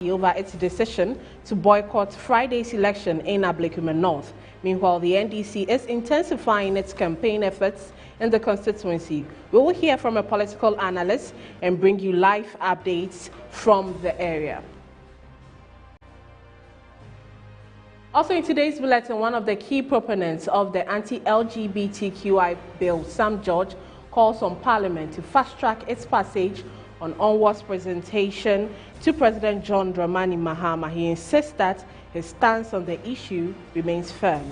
over its decision to boycott Friday's election in Abluma North. Meanwhile, the NDC is intensifying its campaign efforts in the constituency. We will hear from a political analyst and bring you live updates from the area. Also in today's bulletin, one of the key proponents of the anti-LGBTQI bill, Sam George, calls on Parliament to fast-track its passage on onwards presentation to President John Dramani Mahama. He insists that his stance on the issue remains firm.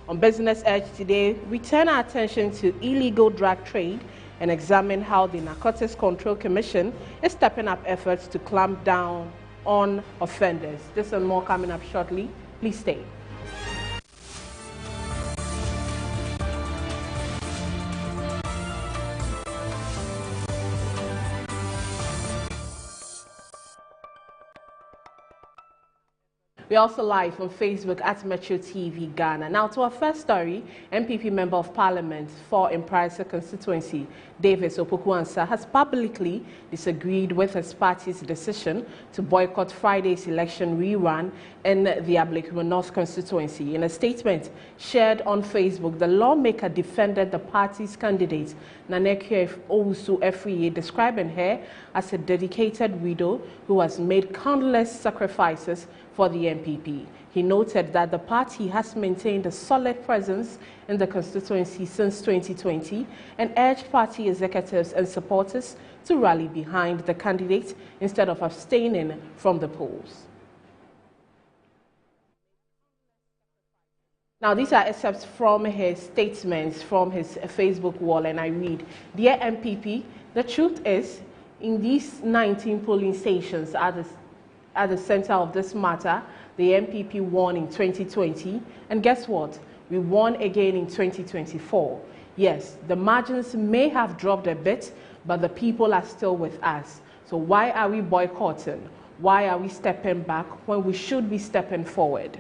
On Business Edge today, we turn our attention to illegal drug trade and examine how the Narcotics Control Commission is stepping up efforts to clamp down on offenders. This and more coming up shortly. Please stay. We're also live on Facebook at Metro TV Ghana. Now to our first story, MPP Member of Parliament for Imprisa constituency, Davis Opoku-Ansah, has publicly disagreed with his party's decision to boycott Friday's election rerun in the Abluma North constituency. In a statement shared on Facebook, the lawmaker defended the party's candidate, NACOC Owusu, describing her as a dedicated widow who has made countless sacrifices for the MPP. He noted that the party has maintained a solid presence in the constituency since 2020 and urged party executives and supporters to rally behind the candidate instead of abstaining from the polls. Now, these are excerpts from his statements from his Facebook wall, and I read, "Dear MPP, the truth is, in these 19 polling stations at the center of this matter, the MPP won in 2020, and guess what? We won again in 2024. Yes, the margins may have dropped a bit, but the people are still with us. So why are we boycotting? Why are we stepping back when we should be stepping forward?"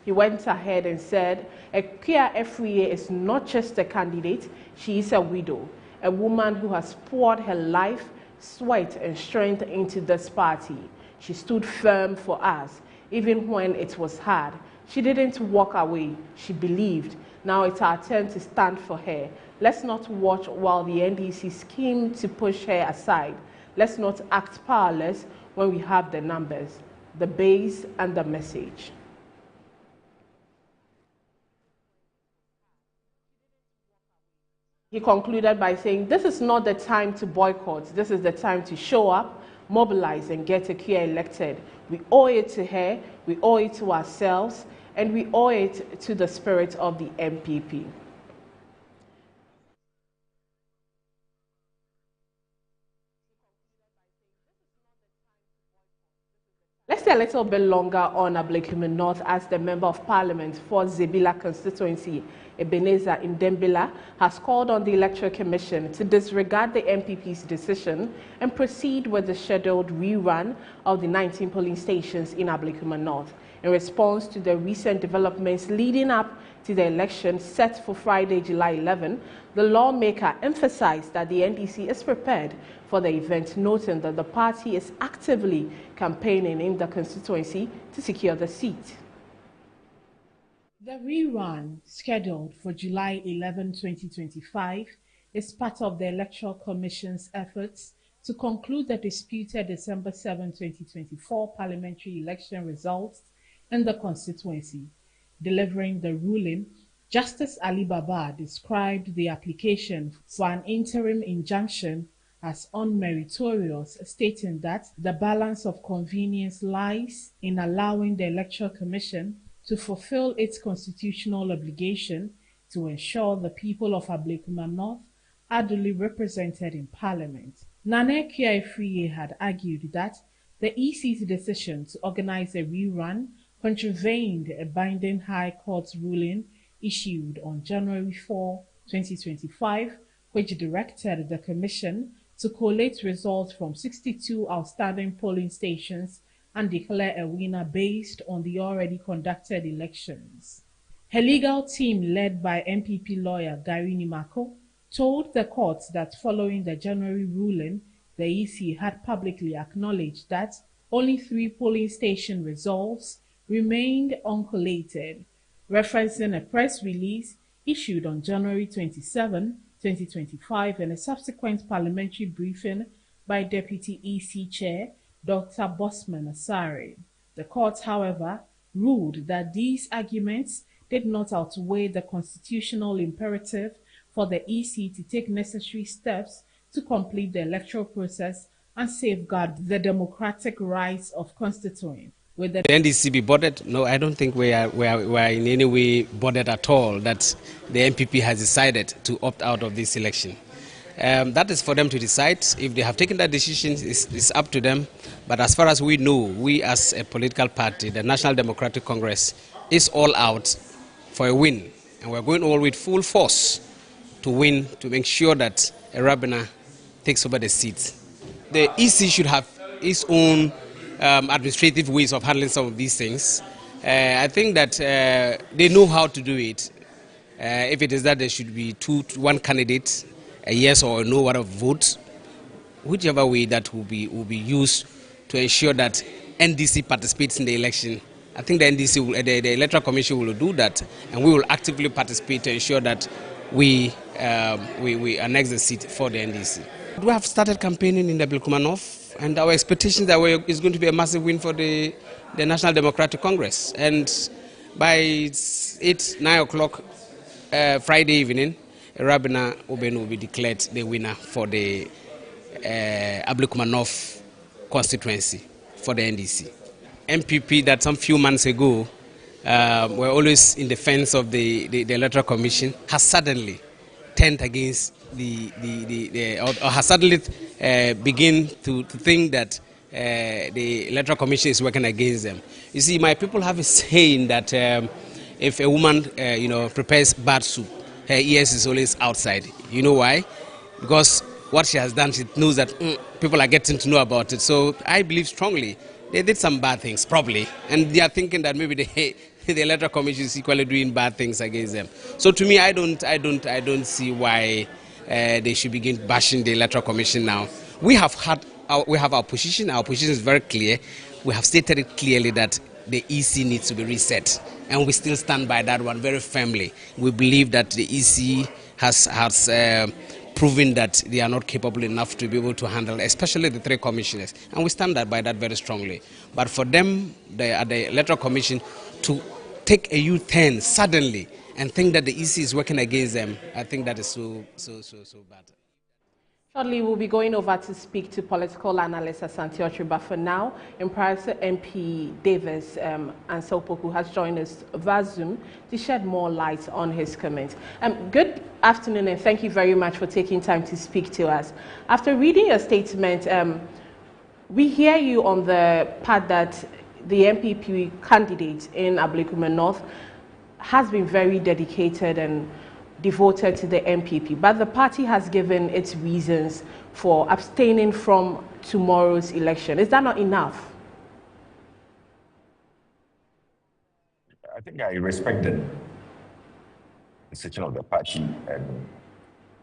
He went ahead and said, "Ekia Efriye is not just a candidate, she is a widow, a woman who has poured her life, sweat and strength into this party. She stood firm for us, even when it was hard. She didn't walk away. She believed. Now it's our turn to stand for her. Let's not watch while the NDC scheme to push her aside. Let's not act powerless when we have the numbers, the base and the message." He concluded by saying, "This is not the time to boycott. This is the time to show up, mobilize and get Ekia elected. We owe it to her, we owe it to ourselves, and we owe it to the spirit of the MPP." Let's stay a little bit longer on Abluma North as the Member of Parliament for Zebila constituency, Ebenezer Ndembila, has called on the Electoral Commission to disregard the MPP's decision and proceed with the scheduled rerun of the 19 polling stations in Abluma North. In response to the recent developments leading up to the election set for Friday, July 11, the lawmaker emphasized that the NDC is prepared for the event, noting that the party is actively campaigning in the constituency to secure the seat. The rerun, scheduled for July 11, 2025, is part of the Electoral Commission's efforts to conclude the disputed December 7, 2024 parliamentary election results in the constituency. Delivering the ruling, Justice Ali Baba described the application for an interim injunction as unmeritorious, stating that the balance of convenience lies in allowing the Electoral Commission to fulfill its constitutional obligation to ensure the people of Abluma North are duly represented in Parliament. NACOC Efriye had argued that the EC's decision to organize a rerun contravened a binding High Court ruling issued on January 4, 2025, which directed the Commission to collate results from 62 outstanding polling stations and declare a winner based on the already conducted elections. Her legal team, led by MPP lawyer Gary Nimako, told the court that following the January ruling, the EC had publicly acknowledged that only 3 polling station results remained uncollated, referencing a press release issued on January 27, 2025, and a subsequent parliamentary briefing by Deputy EC Chair Dr. Bosman Asare. The court, however, ruled that these arguments did not outweigh the constitutional imperative for the EC to take necessary steps to complete the electoral process and safeguard the democratic rights of constituents. With the NDC be bothered? No, I don't think we are in any way bothered at all that the MPP has decided to opt out of this election. That is for them to decide. If they have taken that decision, it's up to them. But as far as we know, we as a political party, the National Democratic Congress, is all out for a win. And we're going all with full force to win, to make sure that Arabina takes over the seat. The EC should have its own administrative ways of handling some of these things. I think that they know how to do it. If it is that there should be one candidate, a yes or a no whatever vote, whichever way that will be used to ensure that NDC participates in the election. I think the NDC, the Electoral Commission will do that, and we will actively participate to ensure that we annex the seat for the NDC. We have started campaigning in the Abluma North, and our expectation that it's going to be a massive win for the National Democratic Congress. And by 9 o'clock Friday evening, Rabina Oben will be declared the winner for the Abluma North constituency for the NDC. MPP that some few months ago were always in defense of the Electoral Commission has suddenly turned against or has suddenly begin to think that the Electoral Commission is working against them. You see, my people have a saying that if a woman prepares bad soup, her ears is always outside. You know why? Because what she has done, she knows that people are getting to know about it. So I believe strongly they did some bad things, probably, and they are thinking that maybe the Electoral Commission is equally doing bad things against them. So to me, I don't see why they should begin bashing the Electoral Commission now. We have our position. Our position is very clear. We have stated it clearly that the EC needs to be reset, and we still stand by that one very firmly. We believe that the EC has proven that they are not capable enough to be able to handle, especially the 3 commissioners, and we stand by that very strongly. But for them, the Electoral Commission, to take a U-turn suddenly and think that the EC is working against them, I think that is so bad. Shortly, we'll be going over to speak to political analyst Asante Ochi, but for now, Imprasa MP Davis Ansopoku has joined us via Zoom to shed more light on his comments. Good afternoon, and thank you very much for taking time to speak to us. After reading your statement, we hear you on the part that the MPP candidate in Abluma North has been very dedicated and devoted to the MPP, but the party has given its reasons for abstaining from tomorrow's election. Is that not enough? I think I respect the decision of the party, and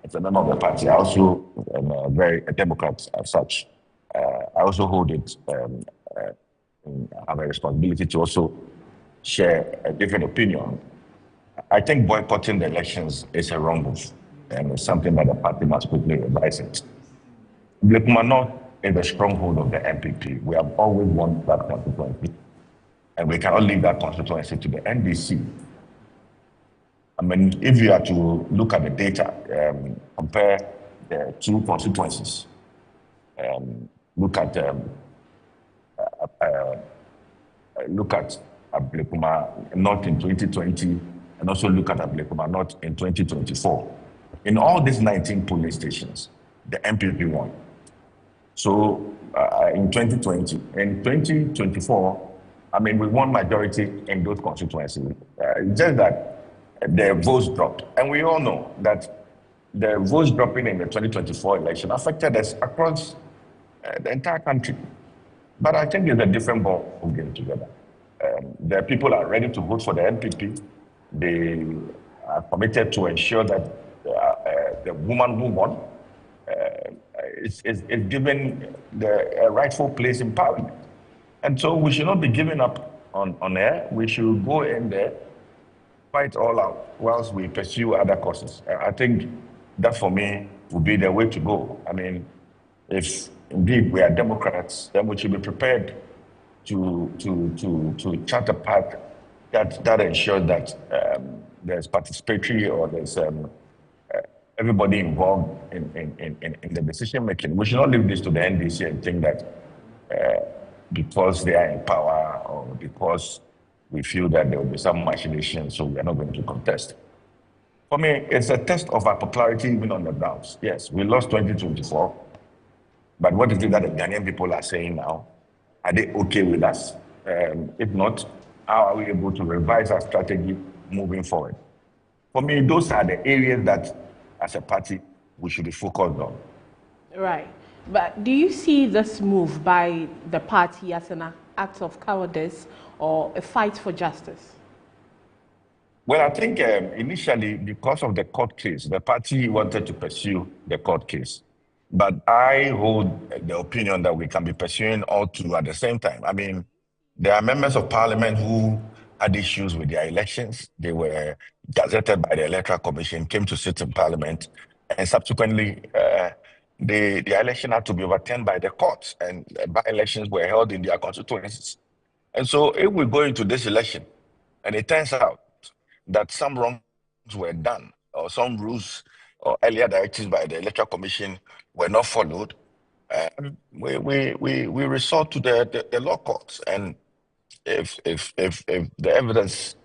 as a member of the party, I also am a Democrat as such. I also hold it, I have a responsibility to also share a different opinion. I think boycotting the elections is a wrong move, and it's something that the party must quickly revise it. Abluma North is the stronghold of the MPP. We have always won that constituency, and we cannot leave that constituency to the NDC. I mean, if you are to look at the data, compare the 2 constituencies, look at Abluma North in 2020, and also look at Abluma North in 2024. In all these 19 polling stations, the MPP won. So in 2020, in 2024, I mean, we won majority in those constituencies. Just that the votes dropped. And we all know that the votes dropping in the 2024 election affected us across the entire country. But I think it's a different ball game together. The people are ready to vote for the MPP. They are committed to ensure that the woman who won is given the rightful place in parliament. And so we should not be giving up on air. We should go in there, fight all out whilst we pursue other causes. I think that for me would be the way to go. I mean, if indeed we are Democrats, then we should be prepared to chart a path that ensures that there's participatory or there's everybody involved in the decision making. We should not leave this to the NDC and think that because they are in power or because we feel that there will be some machination, so we are not going to contest. For me, it's a test of our popularity even on the grounds. Yes, we lost 2024, but what is it that the Ghanaian people are saying now? Are they okay with us? If not, how are we able to revise our strategy moving forward? For me, those are the areas that, as a party, we should be focused on. Right. But do you see this move by the party as an act of cowardice or a fight for justice? Well, I think initially, because of the court case, the party wanted to pursue the court case. But I hold the opinion that we can be pursuing all two at the same time. I mean, there are members of parliament who had issues with their elections. They were gazetted by the Electoral Commission, came to sit in parliament, and subsequently, the election had to be overturned by the courts, and by-elections were held in their constituencies. And so if we go into this election, and it turns out that some wrongs were done, or some rules or earlier directives by the Electoral Commission were not followed, we resort to the law courts. And if the evidence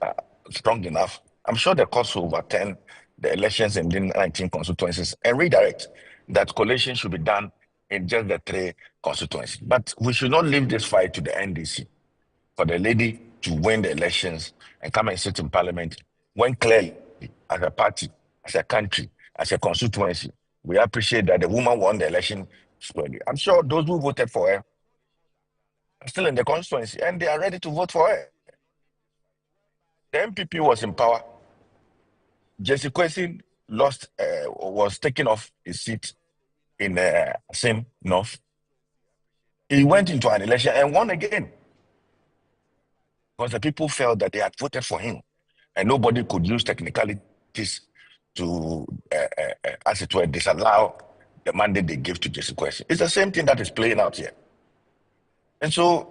is strong enough, I'm sure the courts will overturn the elections in the 19 constituencies and redirect that collation should be done in just the 3 constituencies. But we should not leave this fight to the NDC for the lady to win the elections and come and sit in parliament when clearly, as a party, as a country, as a constituency, we appreciate that the woman won the election squarely. I'm sure those who voted for her are still in the constituency and they are ready to vote for her. The MPP was in power. Jesse Kwesi was taken off his seat in Asim North. He went into an election and won again because the people felt that they had voted for him and nobody could use technicalities to, as it were, disallow the mandate they give to Jesse Kwesi. It's the same thing that is playing out here. And so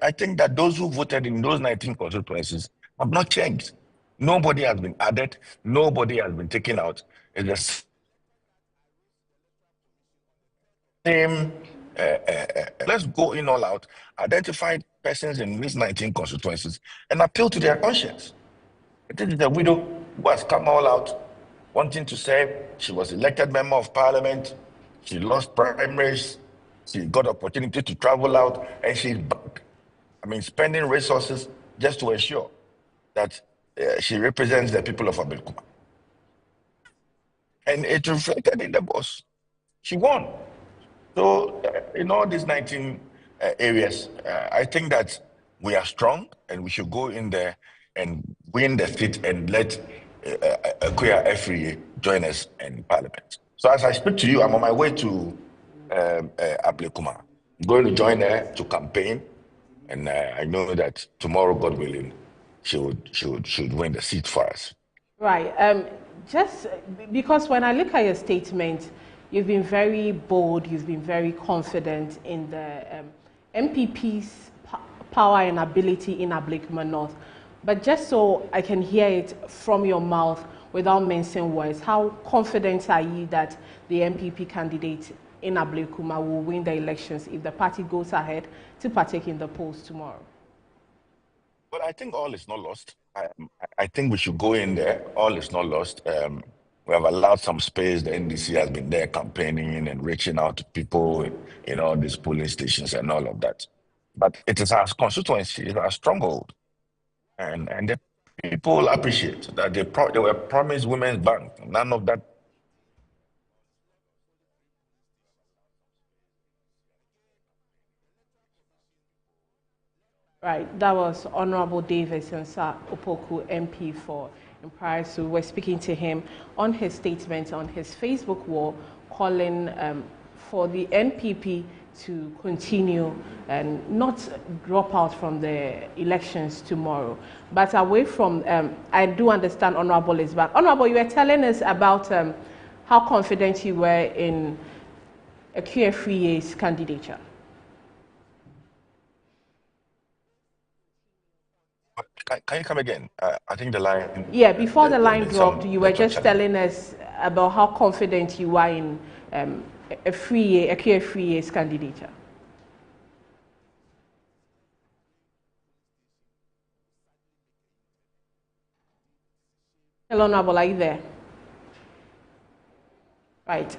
I think that those who voted in those 19 constituencies have not changed. Nobody has been added. Nobody has been taken out. It's the same. Let's go in all out, identify persons in these 19 constituencies and appeal to their conscience. This is a widow who has come all out, wanting to say she was elected member of parliament, she lost primaries, she got opportunity to travel out, and she's back. I mean, spending resources just to ensure that she represents the people of Abluma. And it reflected in the boss. She won. So in all these 19 areas, I think that we are strong and we should go in there and win the seat and let Queer Efri join us in parliament. So as I speak to you, I'm on my way to Abluma. I'm going to join her to campaign, and I know that tomorrow, God willing, she should win the seat for us. Right. Just because when I look at your statement, you've been very bold, you've been very confident in the MPP's power and ability in Abluma North. But just so I can hear it from your mouth without mincing words, how confident are you that the MPP candidate in Abluma will win the elections if the party goes ahead to partake in the polls tomorrow? Well, I think all is not lost. I think we should go in there. All is not lost. We have allowed some space. The NDC has been there campaigning and reaching out to people in all these polling stations and all of that. But it is our constituency, it's our stronghold. And the people appreciate that they were promised Women's Bank. None of that. Right, that was Honorable Davis and Sir Opoku MP for Empire. So we're speaking to him on his statement on his Facebook wall, calling for the NPP to continue and not drop out from the elections tomorrow. But away from, I do understand Honorable is back. Honorable, you were telling us about how confident you were in a QFEA's candidature. Can you come again? I think the line... Yeah, before the line dropped, you were just telling us about how confident you are in a QFEA's candidature. Hello, Honorable, are you there? Right,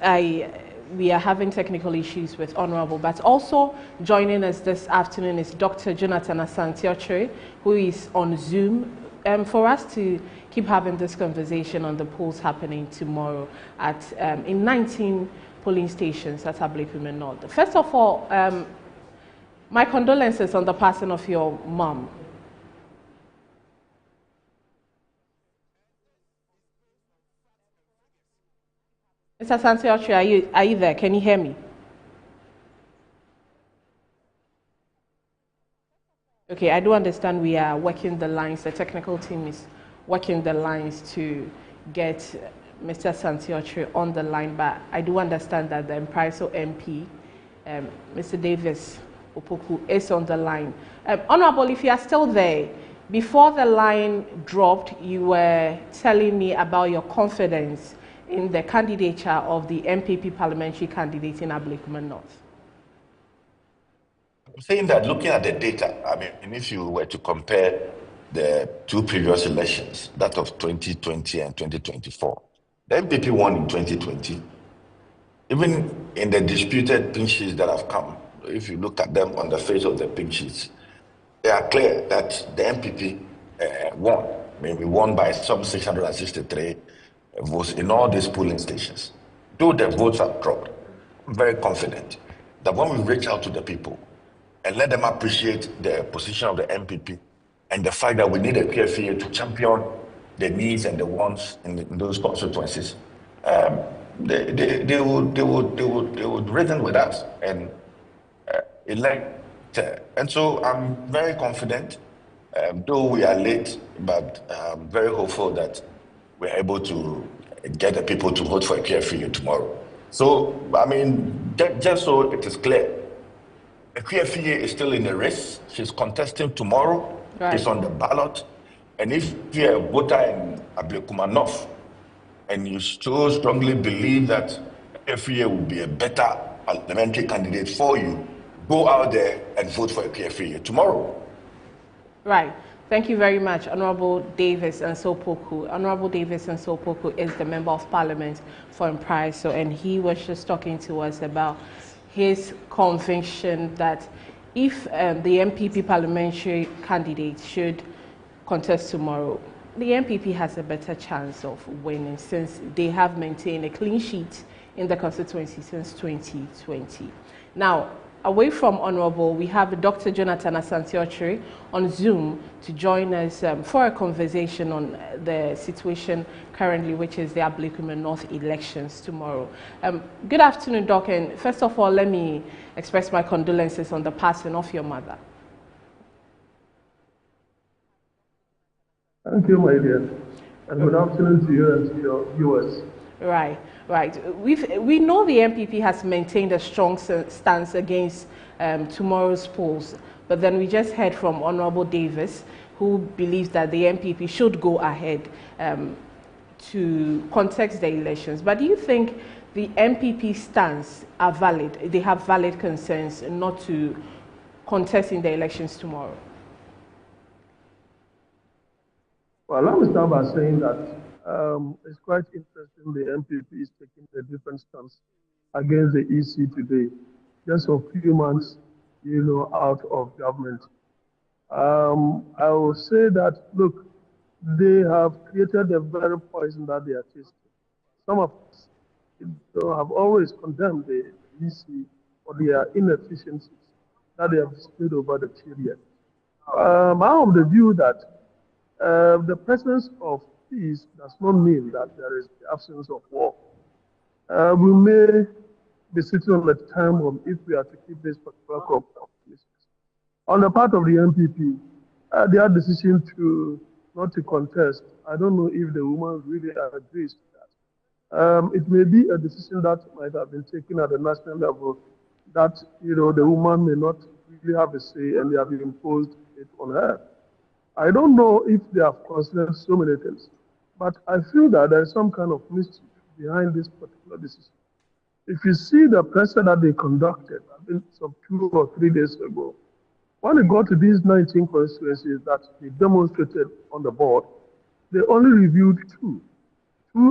we are having technical issues with Honorable, but also joining us this afternoon is Dr. Jonathan Asante-Okyere, who is on Zoom, for us to keep having this conversation on the polls happening tomorrow at in 19 polling stations at Abluma North. First of all, my condolences on the passing of your mom. Mr. Asante-Okyere, are you there? Can you hear me? Okay, I do understand we are working the lines. The technical team is working the lines to get Mr. Asante-Okyere on the line, but I do understand that the Mpriso MP, Mr. Davis Opoku, is on the line. Honorable, if you are still there, before the line dropped, you were telling me about your confidence in the candidature of the MPP parliamentary candidate in Abluma North. I'm saying that looking at the data, I mean, if you were to compare the two previous elections, that of 2020 and 2024, the MPP won in 2020. Even in the disputed pink sheets that have come, if you look at them on the face of the pink sheets, they are clear that the MPP won. I mean, we won by some 663 votes in all these polling stations. Though the votes have dropped, I'm very confident that when we reach out to the people and let them appreciate the position of the MPP and the fact that we need a QFEA to champion the needs and the wants in those constituencies, they would reason with us and elect. And so I'm very confident, though we are late, but I'm very hopeful that we're able to get the people to vote for a QFEA tomorrow. So, I mean, just so it is clear, the QFEA is still in the race. She's contesting tomorrow. Right. She's on the ballot. And if you're a voter in Abluma North and you so strongly believe that QFEA will be a better parliamentary candidate for you, go out there and vote for a QFEA tomorrow. Right. Thank you very much, Honorable Davis Nsopoku. Honorable Davis Nsopoku is the Member of Parliament for Mpriso, and he was just talking to us about his conviction that if the MPP parliamentary candidate should contest tomorrow, the MPP has a better chance of winning since they have maintained a clean sheet in the constituency since 2020. Now, away from Honorable, we have Dr. Jonathan Asante-Okyere on Zoom to join us for a conversation on the situation currently, which is the Abluma North elections tomorrow. Good afternoon, Doc, and first of all, let me express my condolences on the passing of your mother. Thank you, my dear, and good afternoon to you and to your viewers. Right. Right. We know the MPP has maintained a strong stance against tomorrow's polls, but then we just heard from Honorable Davis, who believes that the MPP should go ahead to contest the elections. But do you think the MPP stance are valid? They have valid concerns not to contest in the elections tomorrow? Well, let me start by saying that it's quite interesting the MPP is taking a different stance against the EC today, just a few months, out of government. I will say that, look, they have created the very poison that they are tasting. Some of us have always condemned the EC for their inefficiencies that they have displayed over the period. I'm of the view that the presence of peace does not mean that there is the absence of war. We may be sitting on the time bomb if we are to keep this particular crop of places. On the part of the MPP, their decision to not to contest, I don't know if the woman really agrees to that. It may be a decision that might have been taken at the national level that, the woman may not really have a say and they have imposed it on her. I don't know if they have considered so many things, but I feel that there is some kind of mischief behind this particular decision. If you see the press that they conducted, I think some 2 or 3 days ago, when they got to these 19 constituencies that they demonstrated on the board, they only reviewed two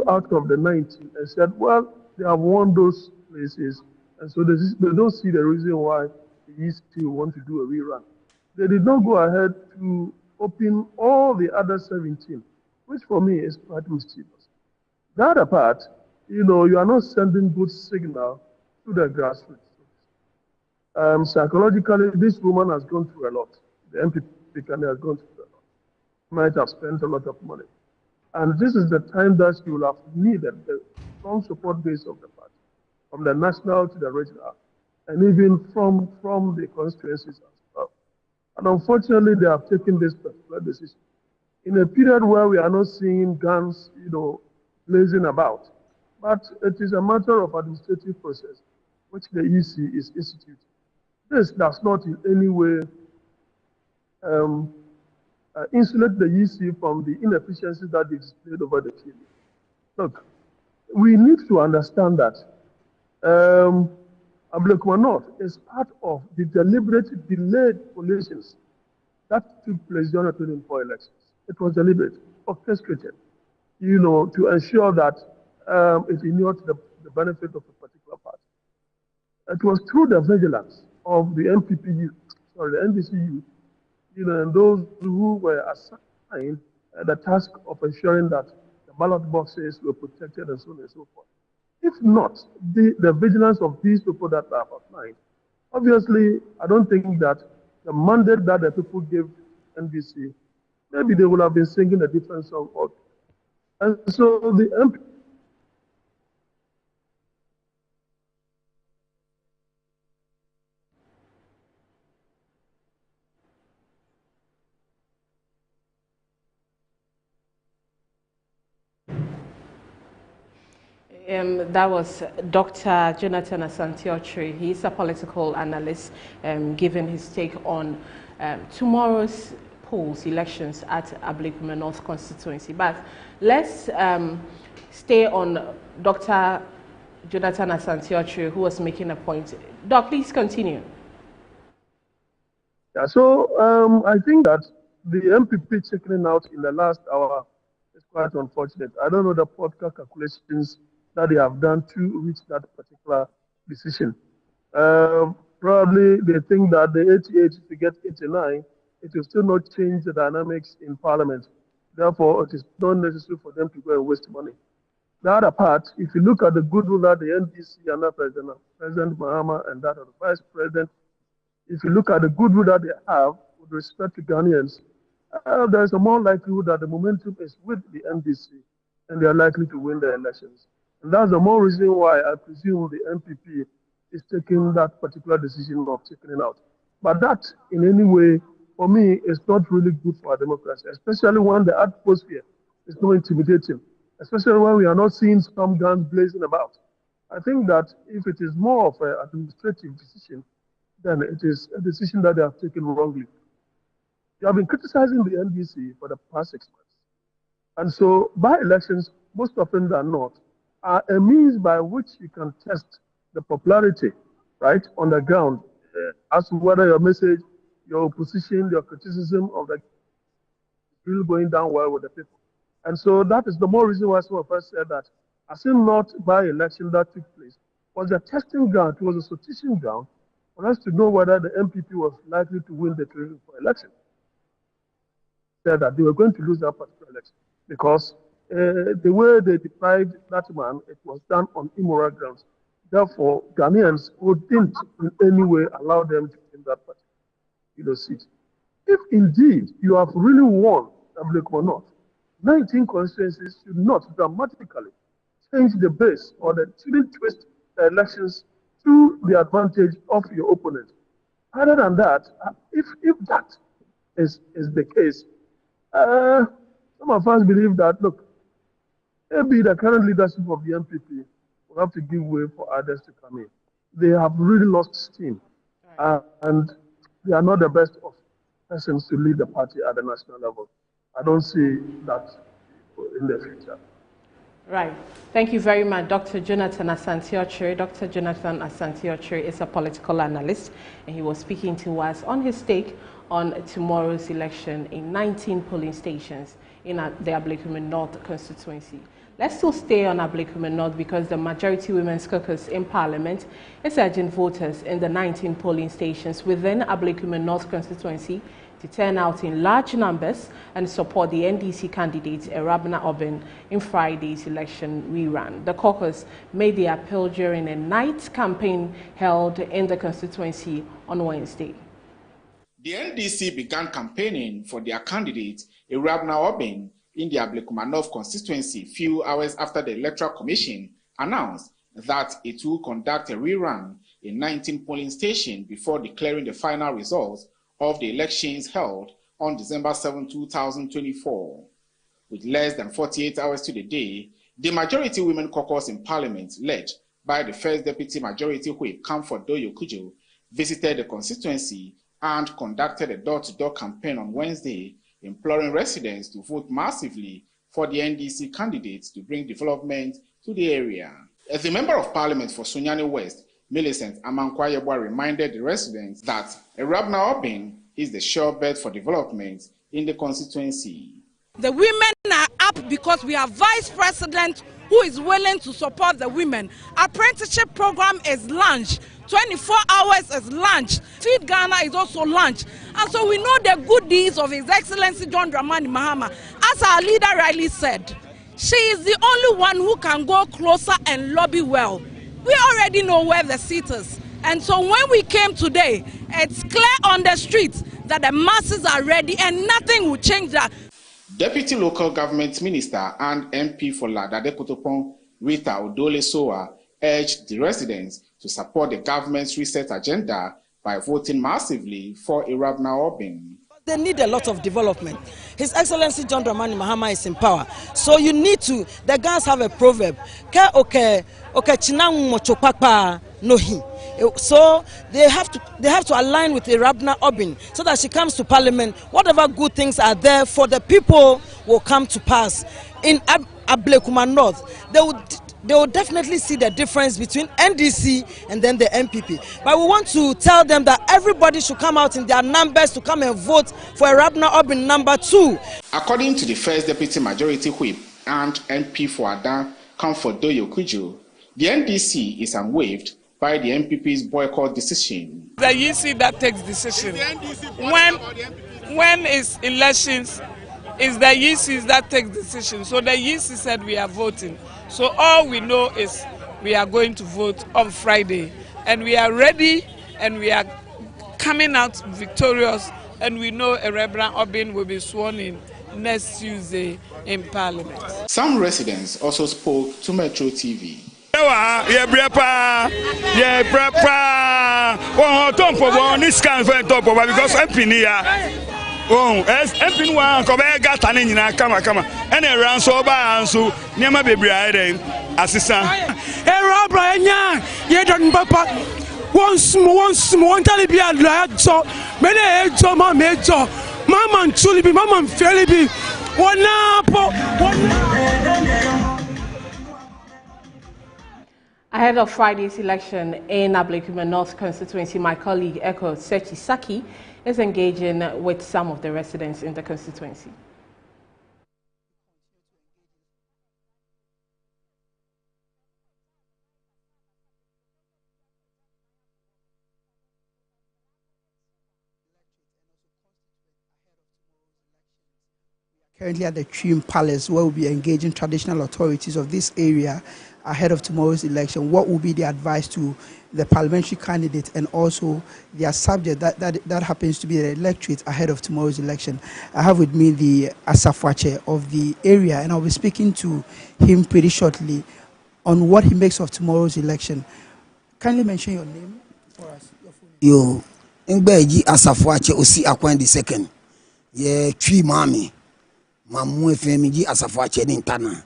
out of the 19, and said, well, they have won those places, and so they don't see the reason why the EC want to do a rerun. They did not go ahead to open all the other 17, which for me is quite mischievous. The other part, you are not sending good signal to the grassroots. Psychologically, this woman has gone through a lot. The MPP has gone through a lot. Might have spent a lot of money. And this is the time that she will have needed the strong support base of the party, from the national to the regional, and even from the constituencies as well. And unfortunately, they have taken this particular decision in a period where we are not seeing guns, blazing about. But it is a matter of administrative process, which the EC is instituting. This does not in any way insulate the EC from the inefficiencies that they displayed over the period. Look, we need to understand that Abluma North is part of the deliberate delayed coalitions that took place during the 2024 elections. It was deliberate, orchestrated, to ensure that it inured to the benefit of a particular party. It was through the vigilance of the the NDC youth, and those who were assigned the task of ensuring that the ballot boxes were protected and so on and so forth. If not, the vigilance of these people that are assigned, obviously, I don't think that the mandate that the people gave NDC, maybe they would have been singing a different song. And so the MP That was Dr. Jonathan Asante-Okyere. He's a political analyst, giving his take on tomorrow's polls, elections at Abluma North constituency. But let's stay on Dr. Jonathan Asante-Okyere, who was making a point. Doc, please continue. Yeah, so I think that the MPP checking out in the last hour is quite unfortunate. I don't know the podcast calculations that they have done to reach that particular decision. Probably they think that the 88, if you get 89, it will still not change the dynamics in Parliament. Therefore, it is not necessary for them to go and waste money. The other part, if you look at the goodwill that the NDC and the President Mahama and that of the Vice President, if you look at the goodwill that they have with respect to Ghanaians, there is a more likelihood that the momentum is with the NDC and they are likely to win the elections. And that's the more reason why I presume the MPP is taking that particular decision of taking it out. But that, in any way, for me, is not really good for our democracy, especially when the atmosphere is not intimidating, especially when we are not seeing some guns blazing about. I think that if it is more of an administrative decision, then it is a decision that they have taken wrongly. You have been criticizing the NDC for the past 6 months. And so by-elections, most often than not, are a means by which you can test the popularity, right, on the ground, as to whether your message, your opposition, your criticism of the bill going down well with the people. And so that is the more reason why some of us said that, as if not by-election that took place, was a testing ground, it was a sortation ground for us to know whether the MPP was likely to win the 2024 election. Said that they were going to lose that particular election because the way they deprived that man, it was done on immoral grounds. Therefore, Ghanaians wouldn't in any way allow them to win that particular seat. If indeed you have really won Abluma North, 19 constituencies should not dramatically change the base or shouldn't twist the elections to the advantage of your opponent. Other than that, if that is the case, some of us believe that, look, maybe the current leadership of the MPP will have to give way for others to come in. They have really lost steam, and they are not the best of persons to lead the party at the national level. I don't see that in the future. Right. Thank you very much, Dr. Jonathan Asante-Okyere. Dr. Jonathan Asante-Okyere is a political analyst, and he was speaking to us on his take on tomorrow's election in 19 polling stations in the Abluma North constituency. Let's still stay on Abluma North because the Majority Women's Caucus in Parliament is urging voters in the 19 polling stations within Abluma North constituency to turn out in large numbers and support the NDC candidate Abluma North in Friday's election rerun. The caucus made the appeal during a night campaign held in the constituency on Wednesday. The NDC began campaigning for their candidate Abluma North in the Abluma North constituency few hours after the Electoral Commission announced that it will conduct a rerun in 19 polling stations before declaring the final results of the elections held on December 7, 2024. With less than 48 hours to the day, the Majority Women Caucus in Parliament, led by the First Deputy Majority Whip, Comfort Doyo Kujo, visited the constituency and conducted a door-to-door campaign on Wednesday, imploring residents to vote massively for the NDC candidates to bring development to the area. As the Member of Parliament for Sunyani West, Millicent Amankwa-Yeboah, reminded the residents that Abluma North is the sure bet for development in the constituency. The women are up because we have Vice President who is willing to support the women. Apprenticeship program is launched. 24 hours is launched. Feed Ghana is also launched. And so we know the good deeds of His Excellency John Dramani Mahama. As our leader rightly said, she is the only one who can go closer and lobby well. We already know where the seat is. And so when we came today, it's clear on the streets that the masses are ready and nothing will change that. Deputy Local Government Minister and MP for Ladade Kotopon, Rita Odole Soa, urged the residents to support the government's reset agenda by voting massively for Abluma North. They need a lot of development. His Excellency John Dramani Mahama is in power. So you need to, the Ghanaians have a proverb, so they have to align with Abluma North so that she comes to Parliament. Whatever good things are there for the people will come to pass. In Abluma North, they will definitely see the difference between NDC and then the MPP. But we want to tell them that everybody should come out in their numbers to come and vote for Abluma North number 2. According to the First Deputy Majority Whip and MP for Ada, Comfort Doyo Kujo, the NDC is unwaived by the MPP's boycott decision. The EC that takes decision. When it's elections, it's the EC that takes decision. So the EC said we are voting. So all we know is we are going to vote on Friday. And we are ready and we are coming out victorious. And we know Abluma North will be sworn in next Tuesday in Parliament. Some residents also spoke to Metro TV. Because oh, as MP one come get tani nyina kama and around so ba anso niam bebre ayi assistant Abluma enya ye don papa once one tell be adla so me dey ejo ma mejo mama ntuli bi mama mfeli bi wona po. Ahead of Friday's election in Abluma North constituency, my colleague Eko Sechisaki is engaging with some of the residents in the constituency. Currently at the Trim Palace, where we'll be engaging traditional authorities of this area ahead of tomorrow's election. What will be the advice to the parliamentary candidate and also their subject that happens to be the electorate ahead of tomorrow's election? I have with me the Asafwache of the area, and I'll be speaking to him pretty shortly on what he makes of tomorrow's election. Kindly mention your name for us. Yo, Ngbeji Asafuache Osi Akwan the second. Ye Twi Mami. Mamu Efemiji Asafuache Nintana.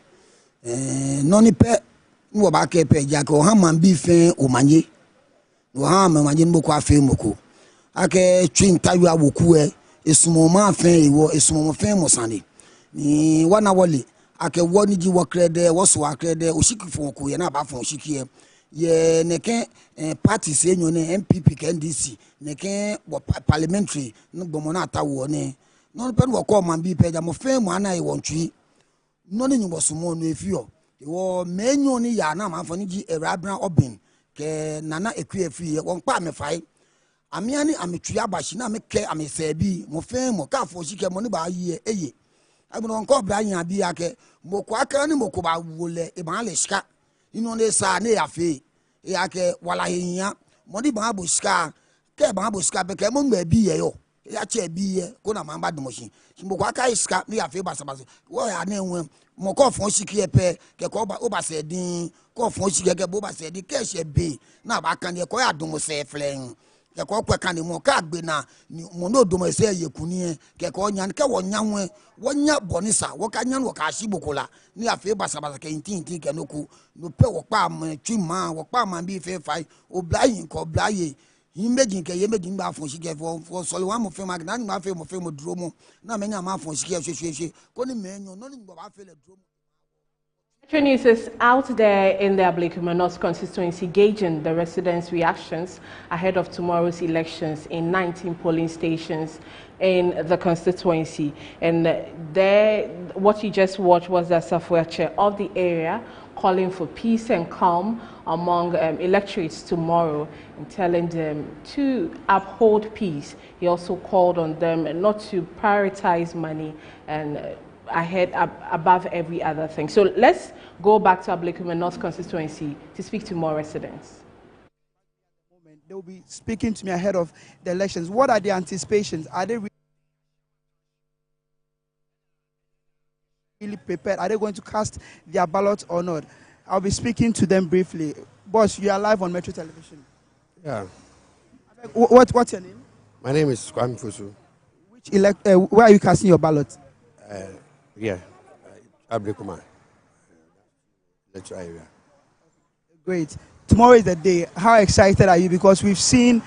Noni pe nwabake pe jako hama mbi fe omanye. Wahama manje mboko afe moko. Ake Twi ntayu awokue esumoma fe iwo esumoma fe mosane. Ni wana wole ake woni ji wakrede woso akrede oshikifo ko ye na ba fon oshikie. Ye neke party se nyone MPP NDC neke parliamentary no gbomona atawo ne no pen wo ko man bi peja mo fe mo ana e wontwi no ne nyubo somo no efio wo menyo ni ya na man fo ni gi erabran obin ke nana ekuafi ye won pa me fai amia ni ametwi abashi na me ke amesabi mo fe mo ka fo shike mo ni ba yi eye agbono ko bra nya bi ake mo ko aka ni mo ko ba wole e ba le shika ino ne sa ne afi e ake wala hinya modi ba buska ke ba buska be ke mo ngba bi ye yo ya che bi ye ko na mamba dumoshi mo kwa aka iska ne afi basa wo ya na enwe mo ko fon shiki e pe ke ko ba o ba se din ko fon shiki ke bo ba se din ke she be na ba kan ye ko ya dumo se flen ke ko kwa kan mo ka gbe na mo no dumo se ye kuni ke ko nya ke wo nya nwe wo nya bonisa wo ka nya wo ka shi bokola ni afi basa ke ntin ke no ku no pe wo pa ma twi ma wo pa ma bi fe fai o blayin ko blaye yimejin ke yemejin ba fon shike for so wa mo fe ma na ma fe mo duro mo na me nya ma fon shike hwehwehwe ko ni menyo no ni ba fe le duro mo. Metro News is out there in the Abluma North constituency gauging the residents' reactions ahead of tomorrow's elections in 19 polling stations in the constituency. And there, what you just watched was the Safuache of the area calling for peace and calm among electorates tomorrow and telling them to uphold peace. He also called on them not to prioritize money and above every other thing. So let's go back to Abluma North constituency to speak to more residents. They will be speaking to me ahead of the elections. What are the anticipations? Are they really prepared? Are they going to cast their ballot or not? I'll be speaking to them briefly. Boss, you are live on Metro Television. Yeah. What's your name? My name is Kwame Fusu. Where are you casting your ballot? Abluma. Metro area. Great. Tomorrow is the day. How excited are you? Because we've seen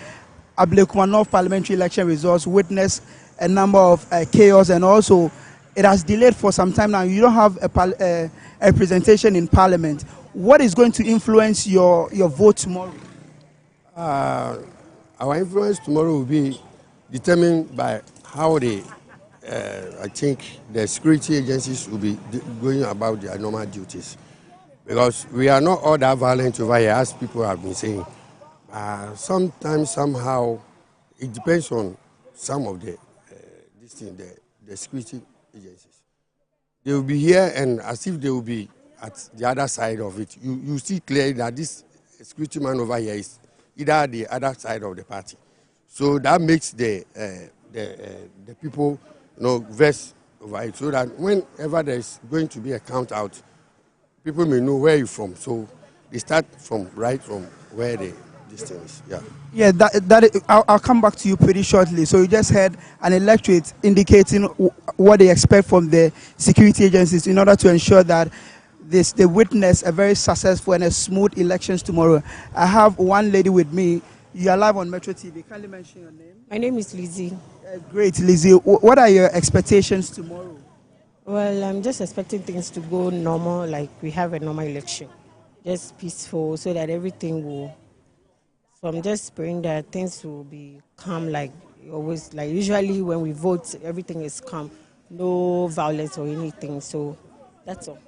Abluma North parliamentary election results witness a number of chaos, and also it has delayed for some time now. You don't have a representation in parliament. What is going to influence your vote tomorrow? Our influence tomorrow will be determined by how I think the security agencies will be going about their normal duties. Because we are not all that violent over here, as people have been saying. Sometimes, somehow, it depends on some of the security agencies. They will be here, and as if they will be at the other side of it. You see clearly that this security man over here is either the other side of the party. So that makes the people vex over it, so that whenever there is going to be a count out, people may know where you're from. So they start from where this thing is. Yeah, I'll come back to you pretty shortly. So you just heard an electorate indicating what they expect from the security agencies in order to ensure that they witness a very successful and a smooth elections tomorrow. I have one lady with me. You are live on Metro TV. Can you mention your name? My name is Lizzie. Great, Lizzie. What are your expectations tomorrow? Well, I'm just expecting things to go normal, like we have a normal election. Just peaceful, so that everything will... So I'm just praying that things will be calm, like always. Like usually when we vote, everything is calm. No violence or anything. So that's all.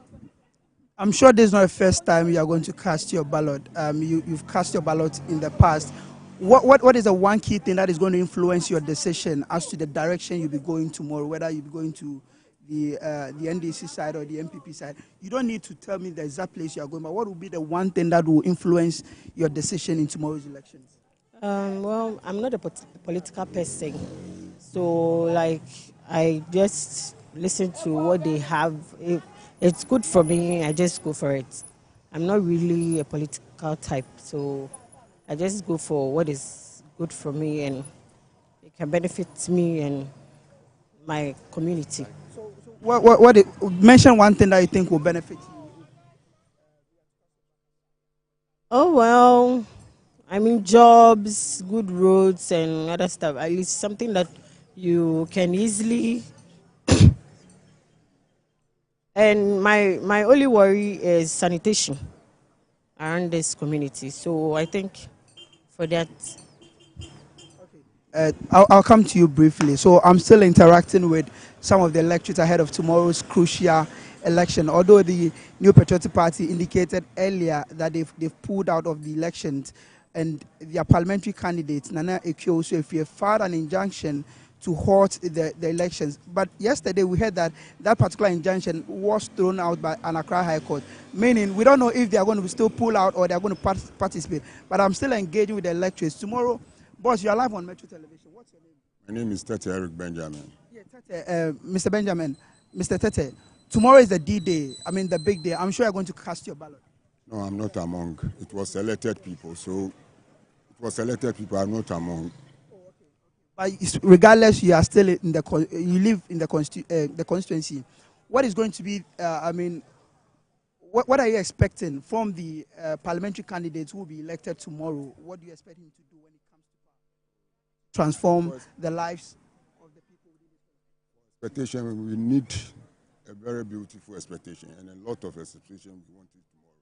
I'm sure this is not the first time you are going to cast your ballot. You've cast your ballot in the past. What is the one key thing that is going to influence your decision as to the direction you'll be going tomorrow, whether you'll be going to the NDC side or the MPP side? You don't need to tell me the exact place you are going, but what will be the one thing that will influence your decision in tomorrow's elections? Well, I'm not a political person, so like I just listen to what they have. If it's good for me, I just go for it. I'm not really a political type, so I just go for what is good for me and it can benefit me and my community. Mention one thing that you think will benefit you. Oh, well, I mean, jobs, good roads, and other stuff. At least something that you can easily. And my only worry is sanitation around this community. So I think for that. I'll come to you briefly. So I'm still interacting with some of the electors ahead of tomorrow's crucial election. Although the New Patriotic Party indicated earlier that they've pulled out of the elections, and their parliamentary candidate Nana Akio-Osei filed an injunction to halt the elections. But yesterday we heard that that particular injunction was thrown out by an Accra High Court, meaning we don't know if they are going to still pull out or they are going to participate. But I'm still engaging with the electors tomorrow. Boss, you are live on Metro Television. What's your name? My name is Tete Eric Benjamin. Yeah, Tete, Mr. Benjamin, Mr. Tete, tomorrow is the D-Day. I mean, the big day. I'm sure you're going to cast your ballot. No, I'm not among. It was selected people. So it was selected people. I'm not among. But regardless, you are still in you live in the constituency. What is going to be? What are you expecting from the parliamentary candidates who will be elected tomorrow? What do you expect him to do when it comes to transform the lives of the people? Expectation, we need a very beautiful expectation and a lot of expectation we want it tomorrow.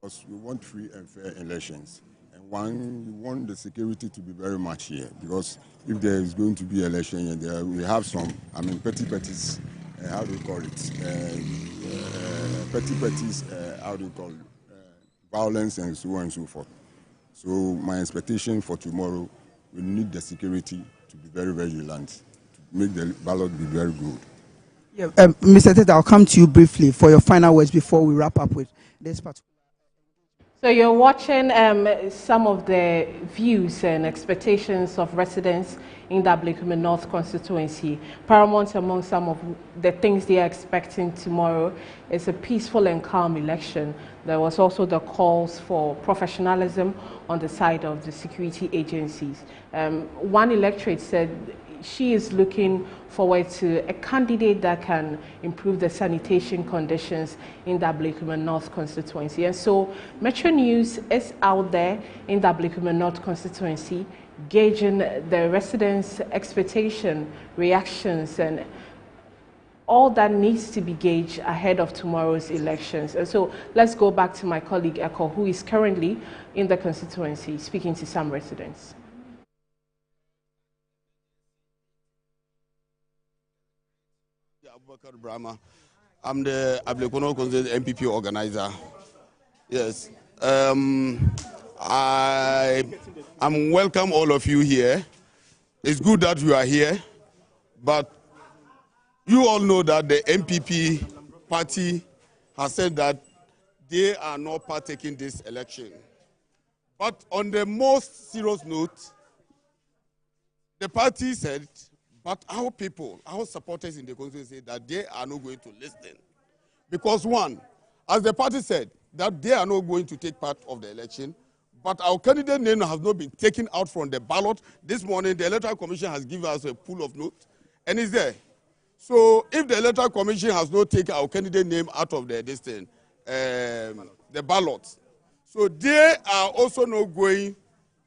Because we want free and fair elections. And one, we want the security to be very much here. Because if there is going to be election and there, we have some, petty-petties, how do you call it? Petty-petties, how do you call it? Violence and so on and so forth. So my expectation for tomorrow, we need the security to be very vigilant, to make the ballot be very good. Yeah, Mr. Tete, I'll come to you briefly for your final words before we wrap up with this part. So you're watching some of the views and expectations of residents in the Abluma North constituency. Paramount among some of the things they are expecting tomorrow is a peaceful and calm election. There was also the calls for professionalism on the side of the security agencies. One electorate said she is looking forward to a candidate that can improve the sanitation conditions in the Abluma North constituency. And so Metro News is out there in the Abluma North constituency, gauging the residents' expectation, reactions, and all that needs to be gauged ahead of tomorrow's elections. And so let's go back to my colleague Echo, who is currently in the constituency, speaking to some residents. I'm the Abluma North MPP organizer. Yes. I'm welcome all of you here. It's good that you are here, but you all know that the MPP party has said that they are not partaking this election. But on the most serious note, the party said, but our people, our supporters in the constituency say that they are not going to listen. Because one, as the party said, that they are not going to take part of the election, but our candidate name has not been taken out from the ballot. This morning, the Electoral Commission has given us a pool of notes, and it's there. So if the Electoral Commission has not taken our candidate name out of the ballot, so they are also not going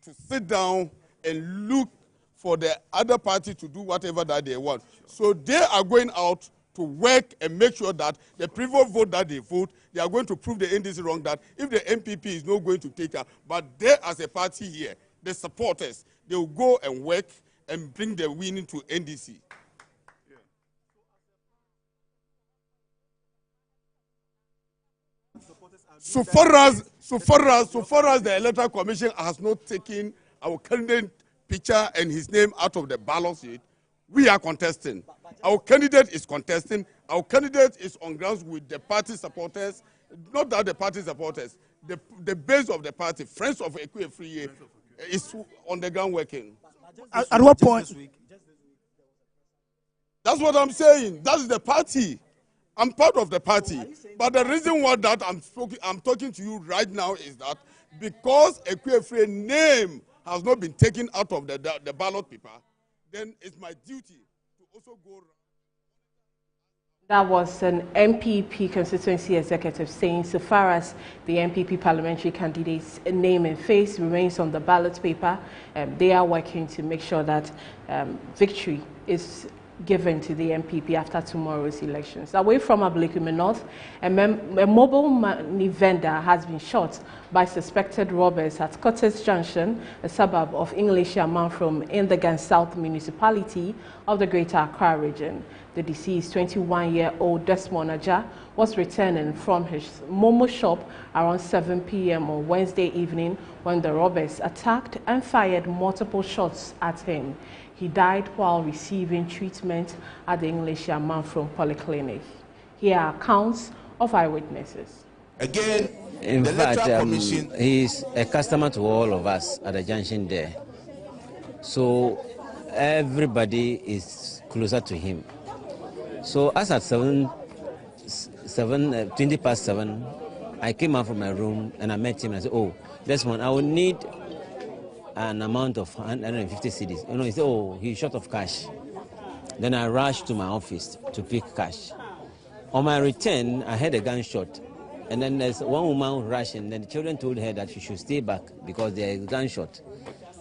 to sit down and look for the other party to do whatever that they want. So they are going out to work and make sure that the previous vote that they vote, they are going to prove the NDC wrong, that if the MPP is not going to take her, but they as a party here, the supporters, they will go and work and bring the winning to NDC. So far as the Electoral Commission has not taken our candidate picture and his name out of the ballot sheet, we are contesting. Our candidate is contesting. Our candidate is on grounds with the party supporters, not that the party supporters, the base of the party, Friends of Equity is on the ground working. At what point? That's what I'm saying. That is the party. I'm part of the party. But the reason why that I'm talking to you right now is that because Ekwefre's name has not been taken out of the ballot paper, then it's my duty to also go around. That was an MPP constituency executive saying so far as the MPP parliamentary candidate's name and face remains on the ballot paper, they are working to make sure that victory is given to the MPP after tomorrow's elections. Away from Abluma North, a mobile money vendor has been shot by suspected robbers at Cottage Junction, a suburb of English Amanfrom in the Gan South municipality of the Greater Accra region. The deceased 21-year-old Desmond Aja was returning from his Momo shop around 7 p.m. on Wednesday evening when the robbers attacked and fired multiple shots at him. He died while receiving treatment at the English Amanfrom Polyclinic. Here are accounts of eyewitnesses. Again, in fact, he's a customer to all of us at the junction there. So everybody is closer to him. So as at 20 past 7, I came out from my room and I met him and I said, oh, Desmond, I will need an amount of 150 cedis. You know, he said, oh, he's short of cash. Then I rushed to my office to pick cash. On my return, I heard a gunshot. And then there's one woman rushing. Then the children told her that she should stay back because there is a gunshot.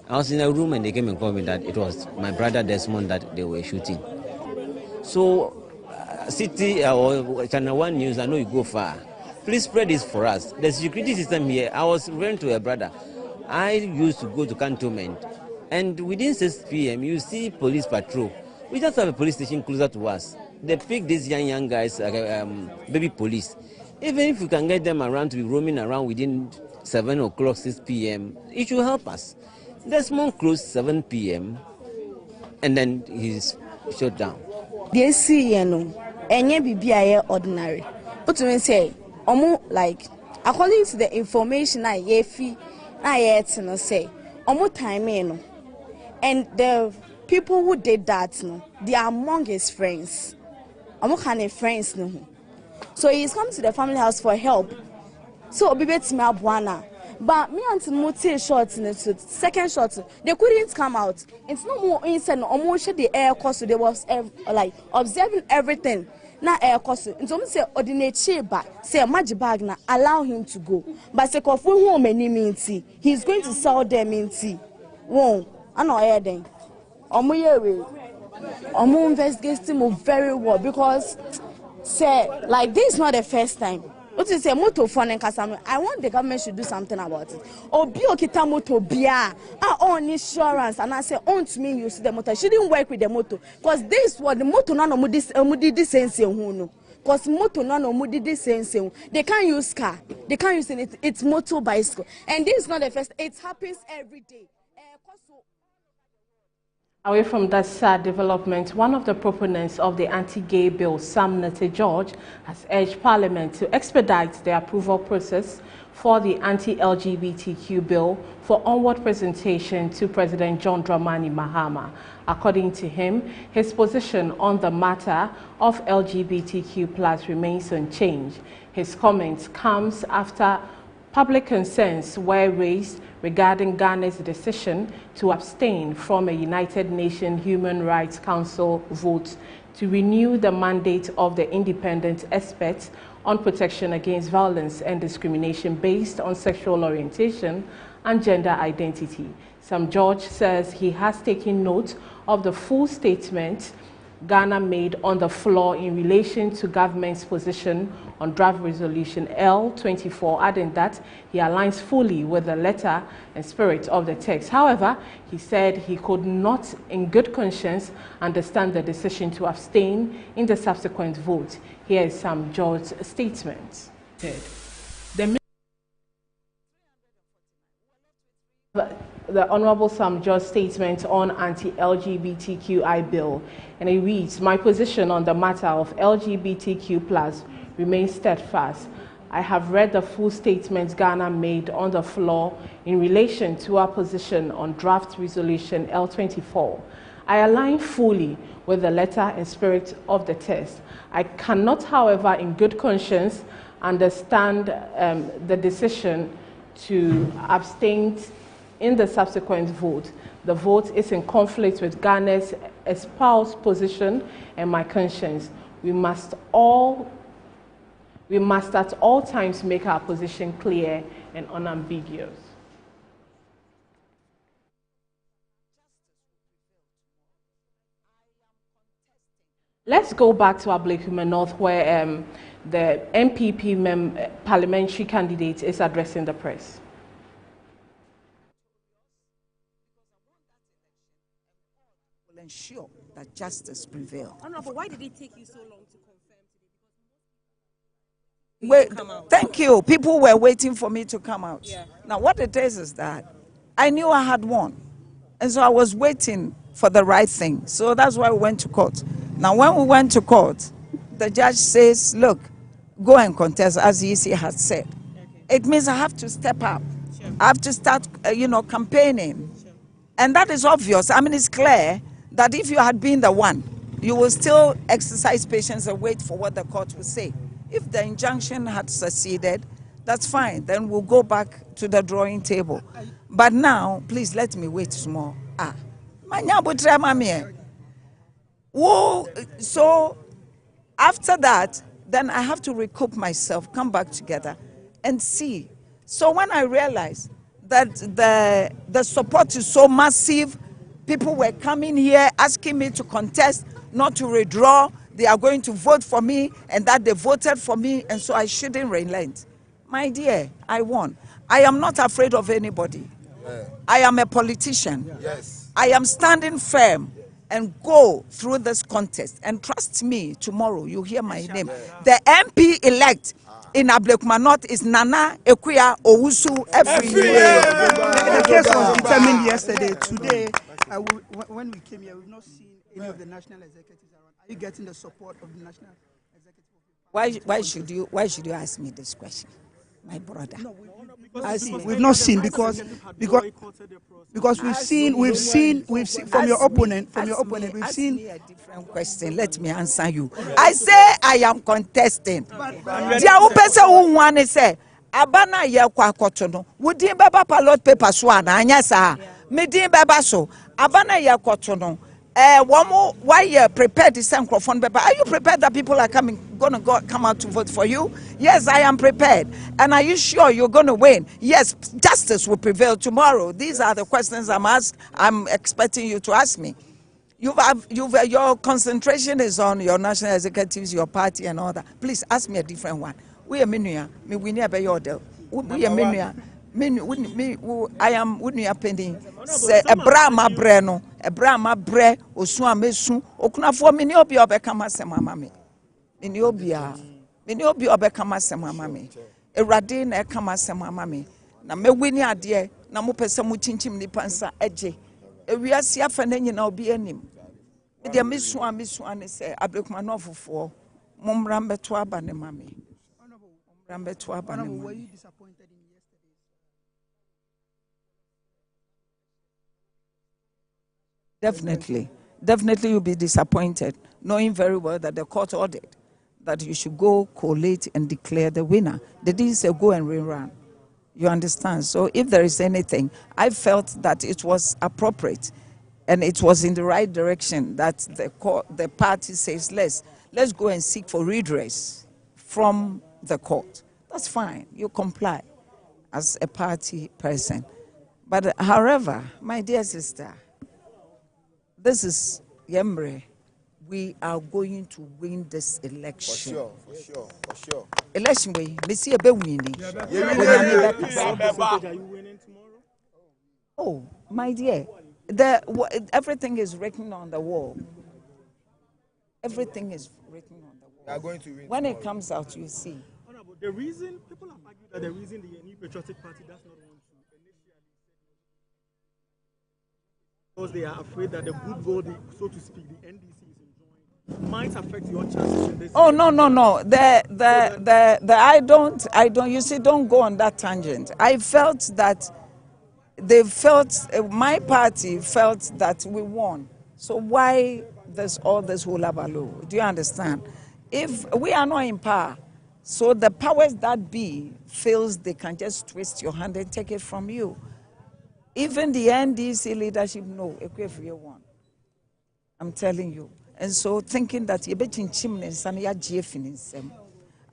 I was in a room and they came and told me that it was my brother Desmond that they were shooting. So, City or Channel 1 News, I know you go far. Please spread this for us. The security system here, I was referring to a brother. I used to go to cantonment, and within 6 p.m. you see police patrol. We just have a police station closer to us. They pick these young guys, baby police. Even if we can get them around to be roaming around within 7 o'clock, 6 p.m., it should help us. Desmond closed 7 p.m. and then he's shut down. They see, NABBI ordinary. What do you say? Like, according to the information I say, time, and the people who did that, they are among his friends. Kind of friends, so he's come to the family house for help. So, but me and Muti shots in the second shot, they couldn't come out. It's no more inside, almost the air course. They was like observing everything. Now air course. And so say ordinate chamber, say magic bag na allow him to go. But say kofu home any minty. He's going to sell them minty. Won, I know air then. Omo investigate him very well because say like this is not the first time. What is a motor phone and Kasam? I want the government should do something about it. Or Biokita motor bia on insurance and I say on to me use the motor. She didn't work with the motor. Because this was the motor none of this sense who because motor none of this sense. They can't use car, they can't use it, it's motor bicycle. And this is not the first, it happens every day. Away from that sad development, one of the proponents of the anti-gay bill, Sam Nate George, has urged Parliament to expedite the approval process for the anti-LGBTQ bill for onward presentation to President John Dramani Mahama. According to him, his position on the matter of LGBTQ+ remains unchanged. His comments comes after public concerns were raised regarding Ghana's decision to abstain from a United Nations Human Rights Council vote to renew the mandate of the independent experts on protection against violence and discrimination based on sexual orientation and gender identity. Sam George says he has taken note of the full statement Ghana made on the floor in relation to government's position on draft resolution L24, adding that he aligns fully with the letter and spirit of the text. However, he said he could not, in good conscience, understand the decision to abstain in the subsequent vote. Here is Sam George's statement. The Honorable Sam George's statement on anti-LGBTQI bill, and it reads, "My position on the matter of LGBTQ+ remains steadfast. I have read the full statements Ghana made on the floor in relation to our position on draft resolution L24. I align fully with the letter and spirit of the text. I cannot, however, in good conscience, understand the decision to abstain in the subsequent vote. The vote is in conflict with Ghana's espoused position and my conscience. We must at all times make our position clear and unambiguous. Let's go back to Abluma North, where the MPP parliamentary candidate is addressing the press. Will ensure that justice prevails. Honorable, why did it take you so long to confirm Wait, thank you. People were waiting for me to come out. Yeah. Now, what it is that I knew I had won. And so I was waiting for the right thing. So that's why we went to court. Now, when we went to court, the judge says, look, go and contest, as EC had said. Okay. It means I have to step up. Sure. I have to start, campaigning. Sure. And that is obvious. I mean, it's clear that if you had been the one, you will still exercise patience and wait for what the court will say. If the injunction had succeeded, that's fine. Then we'll go back to the drawing table. But now, please let me wait small. So after that, then I have to recoup myself, come back together and see. So when I realized that the support is so massive, people were coming here asking me to contest, not to withdraw. They are going to vote for me, and that they voted for me, and so I shouldn't relent. My dear, I won. I am not afraid of anybody. Yeah. I am a politician. Yes. I am standing firm and go through this contest. And trust me, tomorrow you hear my name. The MP elect in Abluma North is Nana Ekuya Owusu every year. The case was determined yesterday. Today, when we came here, we've not seen any of the national executives around. Are you getting the support of the national executives? Why should you ask me this question, my brother? No, we've not seen because we've seen from your opponent we've seen a different question. Let me answer you. I say I am contesting. Dia upese who one say abana ye kwa kotono. Wudin baba ballot paper so na anya sa. Me din baba so abana ye kotono. Why you prepared to send microphone paper? Are you prepared that people are come out to vote for you? Yes, I am prepared. And are you sure you're going to win? Yes, justice will prevail tomorrow. These are the questions I'm expecting you to ask me. Your concentration is on your national executives, your party, and all that. Please ask me a different one. We are Minuya. We never your deal. We are Minuya. I am Unia Penny. Say a brama breno, a brama bre, or swam mesu, or kunafo minobia becama semamami. Minobia becama semamami. A radin a kama semamami. Na me winnie a dear, Namupesa mutinchim nipansa edge. A reasia fanning now be enim. Media Miss Swan say, Abluma North for Mumrambe Twaba ne mammy. Rambe Twaba ne mammy. Definitely you'll be disappointed, knowing very well that the court ordered that you should go collate and declare the winner. They didn't say go and rerun. You understand? So if there is anything, I felt that it was appropriate and it was in the right direction that the party says let's go and seek for redress from the court. That's fine. You comply as a party person. But however, my dear sister, this is Yembre. We are going to win this election. For sure. Election way. Me see a be winning. Are you winning tomorrow? Oh, my dear. Everything is written on the wall. Everything is written on the wall. We are going to win when tomorrow. It comes out, you see. The reason people have argued that the reason the New Patriotic Party does not want to initially, because they are afraid that the good goal, so to speak, the NDC is enjoying, might affect your chances in this. Oh no! I don't. You see, don't go on that tangent. I felt that my party felt that we won. So why there's all this hula baloo? Do you understand? If we are not in power, So the powers that be feels they can just twist your hand and take it from you. Even the NDC leadership know Equivria one. I'm telling you. And so thinking that you bet in chimneys and ya GF in him.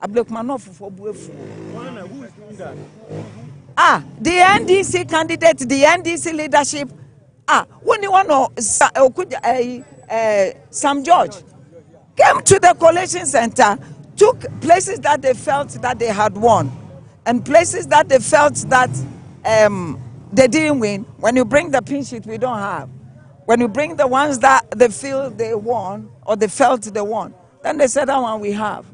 Abluma North for Buefu. Who is doing that? The NDC candidate, the NDC leadership. When you want to Sam George came to the collation center, took places that they felt that they had won, and places that they felt that they didn't win. When you bring the pin sheet, we don't have. When you bring the ones that they feel they won or they felt they won, then they said that one we have.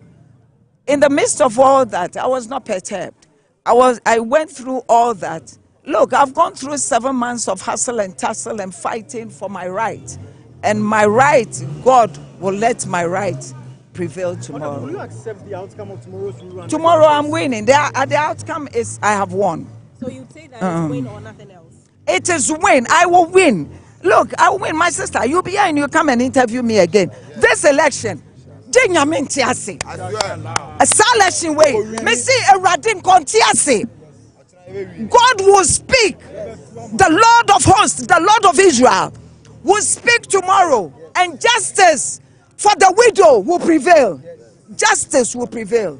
In the midst of all that, I was not perturbed. I went through all that. Look, I've gone through 7 months of hustle and tussle and fighting for my right. And my right, God will let my right prevail tomorrow. Will you accept the outcome of tomorrow's rerun? Tomorrow I'm winning. The outcome is I have won. So you say that it's win or nothing else? It is win. I will win. Look, I will win. My sister, you'll be here and you come and interview me again. This election, a selection way. Messi Eradin Contiasi. God will speak. The Lord of hosts, the Lord of Israel, will speak tomorrow, and justice for the widow will prevail. Justice will prevail.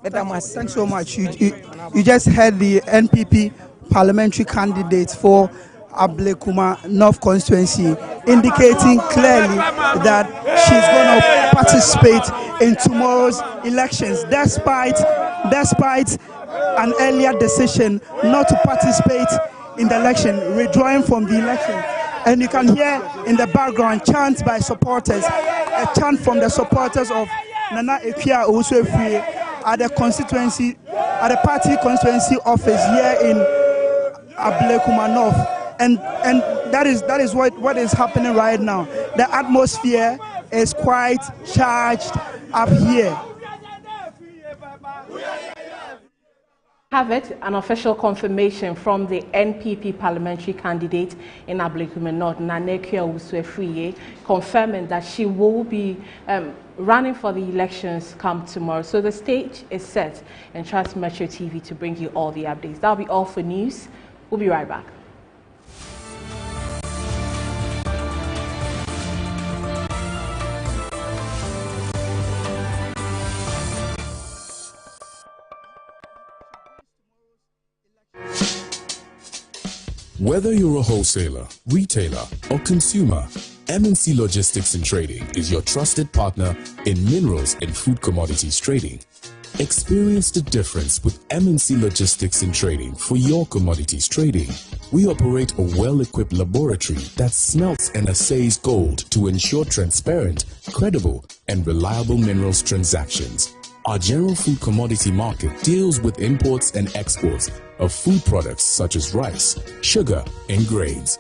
Thanks so much. You just heard the NPP parliamentary candidate for Abluma North constituency indicating clearly that she's going to participate in tomorrow's elections, despite an earlier decision not to participate in the election, withdrawing from the election. And you can hear in the background chants by supporters, a chant from the supporters of Nana Ekia Owusu-Efue at the party constituency office here in Abluma North. And that is what is happening right now. The atmosphere is quite charged up here. Have it, an official confirmation from the NPP parliamentary candidate in Abluma North, Nanekia Owusu-Efue, confirming that she will be running for the elections come tomorrow. So the stage is set, and trust Metro TV to bring you all the updates. That'll be all for news. We'll be right back. Whether you're a wholesaler, retailer, or consumer, MNC Logistics and Trading is your trusted partner in minerals and food commodities trading. Experience the difference with MNC Logistics and Trading for your commodities trading. We operate a well-equipped laboratory that smelts and assays gold to ensure transparent, credible, and reliable minerals transactions. Our general food commodity market deals with imports and exports of food products such as rice, sugar, and grains.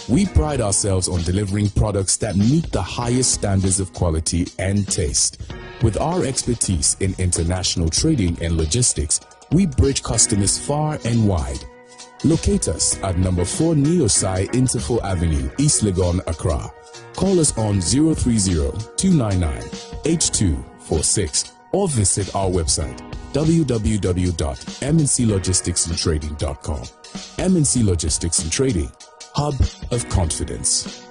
We pride ourselves on delivering products that meet the highest standards of quality and taste. With our expertise in international trading and logistics, we bridge customers far and wide. Locate us at number 4 Neosai Interfo Avenue, East Legon, Accra. Call us on 030-299-8246 or visit our website www.mnclogisticsandtrading.com. MNC Logistics and Trading, hub of confidence.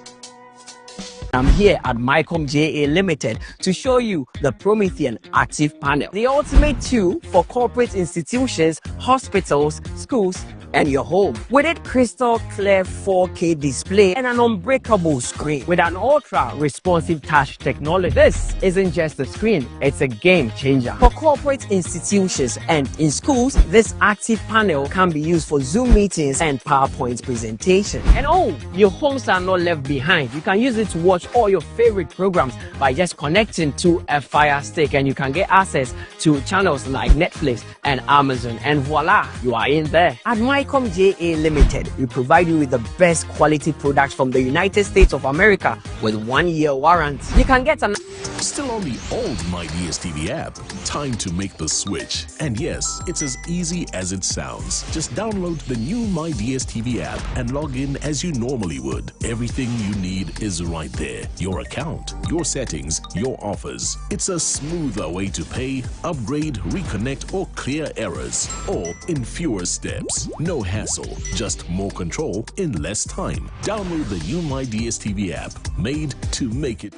I'm here at MyCom JA Limited to show you the Promethean Active Panel, the ultimate tool for corporate institutions, hospitals, schools, and your home. With its crystal clear 4K display and an unbreakable screen with an ultra responsive touch technology, this isn't just a screen, it's a game changer. For corporate institutions and in schools, this active panel can be used for Zoom meetings and PowerPoint presentation. And your homes are not left behind. You can use it to watch all your favorite programs by just connecting to a Fire Stick, and you can get access to channels like Netflix and Amazon, and voila, you are in there. At MyCom JA Limited, we provide you with the best quality products from the United States of America with 1-year warranty. You can get an Still on the old My DSTV app? Time to make the switch. And yes, it's as easy as it sounds. Just download the new My DSTV app and log in as you normally would. Everything you need is right there. Your account, your settings, your offers. It's a smoother way to pay, upgrade, reconnect, or clear errors. All in fewer steps. No hassle, just more control in less time. Download the new My DSTV app, made to make it.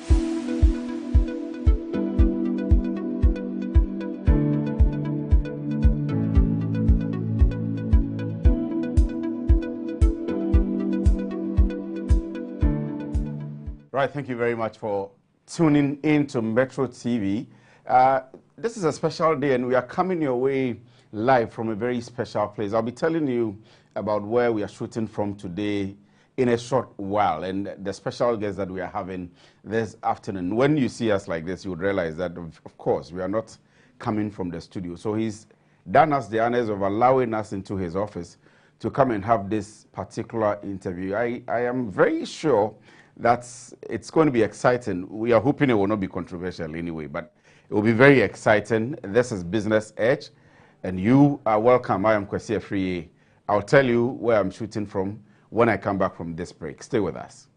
Right, thank you very much for tuning in to Metro TV. This is a special day and we are coming your way live from a very special place. I'll be telling you about where we are shooting from today in a short while and the special guest that we are having this afternoon. When you see us like this, you would realize that, of course, we are not coming from the studio. So he's done us the honors of allowing us into his office to come and have this particular interview. I am very sure that it's going to be exciting. We are hoping it will not be controversial anyway, but it will be very exciting. This is Business Edge, and you are welcome. I am Kwesi Afriye. I'll tell you where I'm shooting from when I come back from this break. Stay with us.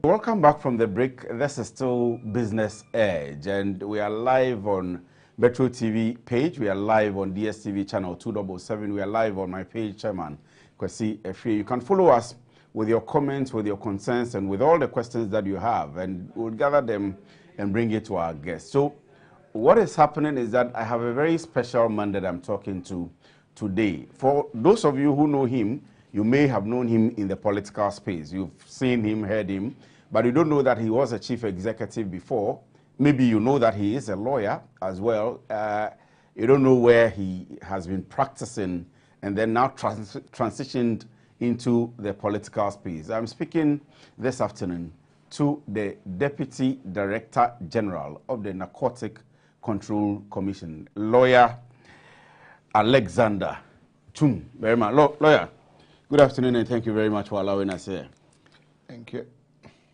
Welcome back from the break. This is still Business Edge, and we are live on Metro TV page. We are live on DSTV channel 277. We are live on my page, Chairman Kwesi Afriye. You can follow us with your comments, with your concerns, and with all the questions that you have, and we'll gather them and bring it to our guests. So what is happening is that I have a very special man that I'm talking to today. For those of you who know him, you may have known him in the political space. You've seen him, heard him, but you don't know that he was a chief executive before. Maybe you know that he is a lawyer as well. You don't know where he has been practicing and then now transitioned into the political space. I'm speaking this afternoon to the Deputy Director General of the Narcotic Control Commission, Lawyer Alexander Chung. Very much. Lawyer, good afternoon and thank you very much for allowing us here. Thank you.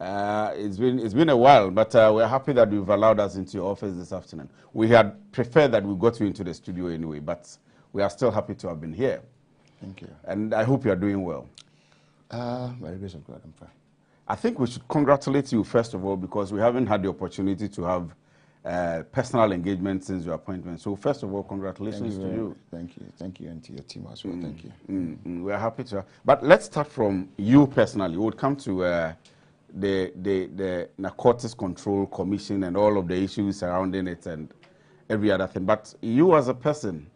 It's been a while, but we're happy that you've allowed us into your office this afternoon. We had preferred that we got you into the studio anyway, but we are still happy to have been here. Thank you. And I hope you are doing well. By the grace of God, I'm fine. I think we should congratulate you, first of all, because we haven't had the opportunity to have personal engagement since your appointment. So, first of all, congratulations to you. Thank you. Thank you, and to your team as well. Thank you. We're happy to. But let's start from you personally. We'll come to the Narcotics Control Commission and all of the issues surrounding it and every other thing. But you as a person,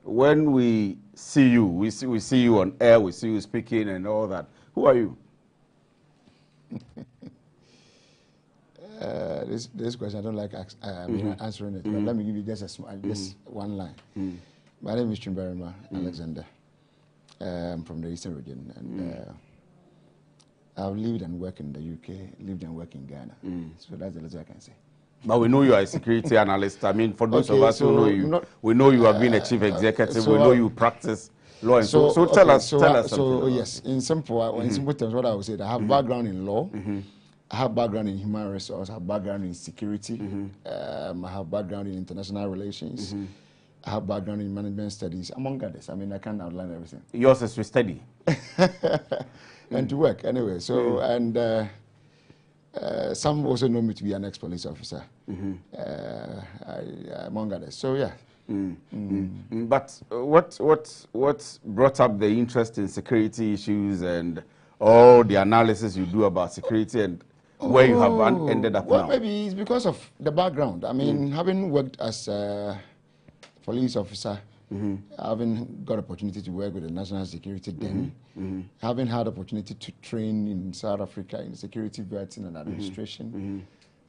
when we see you, we see you on air, we see you speaking and all that. Who are you? This question, I don't like answering it, but let me give you just one line. My name is Chimberima Alexander. I'm from the Eastern region, and I've lived and worked in the UK, lived and worked in Ghana. So that's the little I can say. But we know you are a security analyst. I mean, for those of us who know you, we know you have been a chief executive. We know you practice law. And so tell us something. So yes, in simple terms, what I would say, I have background in law. I have background in human resource. I have background in security. I have background in international relations. I have background in management studies, among others. I mean, I can't outline everything. Yours is to study. And to work, anyway. So, and some also know me to be an ex-police officer, among others. So, yeah. But what brought up the interest in security issues and all the analysis you do about security and where you have ended up now? Maybe it's because of the background. I mean, having worked as a police officer, having got opportunity to work with the national security then, having had opportunity to train in South Africa in security vetting and administration,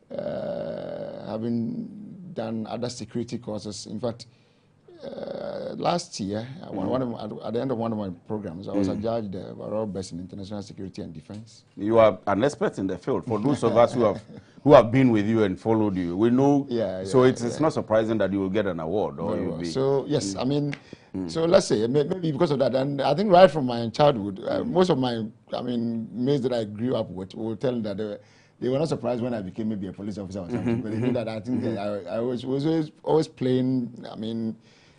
having done other security courses. In fact, last year, at the end of one of my programs, I was adjudged the overall best in international security and defense. You are an expert in the field. For those of us who have been with you and followed you, we know. So it's not surprising that you will get an award. Or you'll be, so yes, I mean, so let's say maybe because of that, and I think right from my childhood, most of my, mates that I grew up with will tell me that they were not surprised when I became maybe a police officer or something, but they knew that I think I was always playing,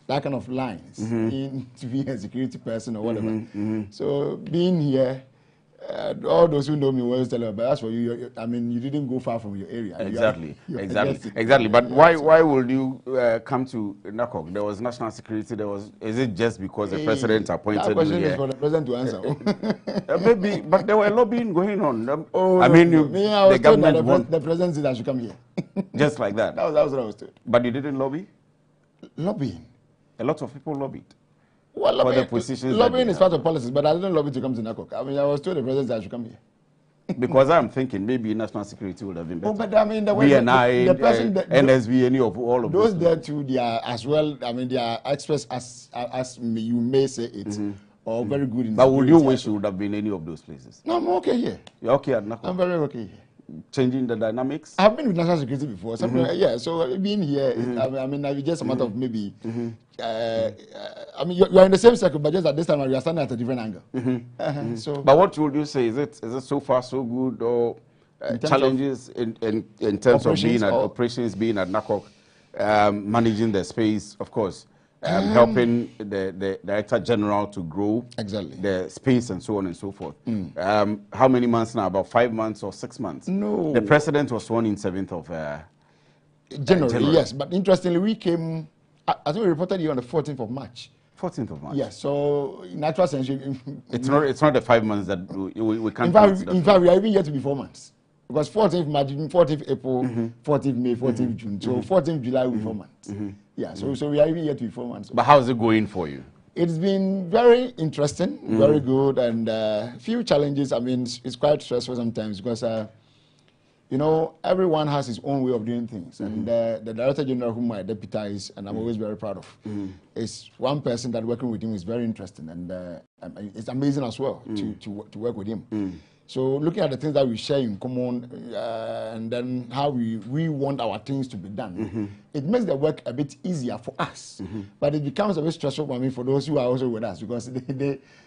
that kind of lines to be a security person or whatever. So being here, all those who know me will always tell me, but as for you, you didn't go far from your area. Exactly. But why would you come to NACOC? There was national security. Is it just because the president appointed you? That question is for the president to answer. Maybe, but there were lobbying going on. I was told that the president said I should come here. Just like that. That was what I was told. But you didn't lobby? Lobbying. A lot of people lobbied. Well, lobbying is part of policies, but I didn't lobby to come to NACOC. I was told the president that I should come here. Because I'm thinking maybe national security would have been better. But the way BNI, NSB, any of all of those there too, they are as well. They are experts as you may say it, or very good in. But would you wish you would have been any of those places? No, I'm okay here. You're okay at NACOC? I'm very okay here. Changing the dynamics? I've been with national security before. So being here, it's just a matter of maybe. You're in the same circle, but just at this time you are standing at a different angle. So, but what would you say? Is it so far so good, or challenges in terms of being at operations, being at NACOC, managing the space, of course, helping the Director General to grow the space and so on and so forth. How many months now? About 5 months or 6 months? No. The president was sworn in 7th of January. Yes, but interestingly, we came. I think we reported you on the 14th of March. 14th of March. Yes. So in actual sense, it's not the 5 months that we can't. In fact, we are even yet to be 4 months. Because 14th March, 14th April, 14th May, 14th June. So 14th July will be 4 months. Yeah, so we are even yet to be 4 months. But how is it going for you? It's been very interesting, very good, and few challenges. It's quite stressful sometimes because, everyone has his own way of doing things. And the Director General, whom I deputize, and I'm always very proud of, is one person that working with him is very interesting. And it's amazing as well to work with him. So looking at the things that we share in common and then how we want our things to be done, it makes the work a bit easier for us. But it becomes a bit stressful for those who are also with us because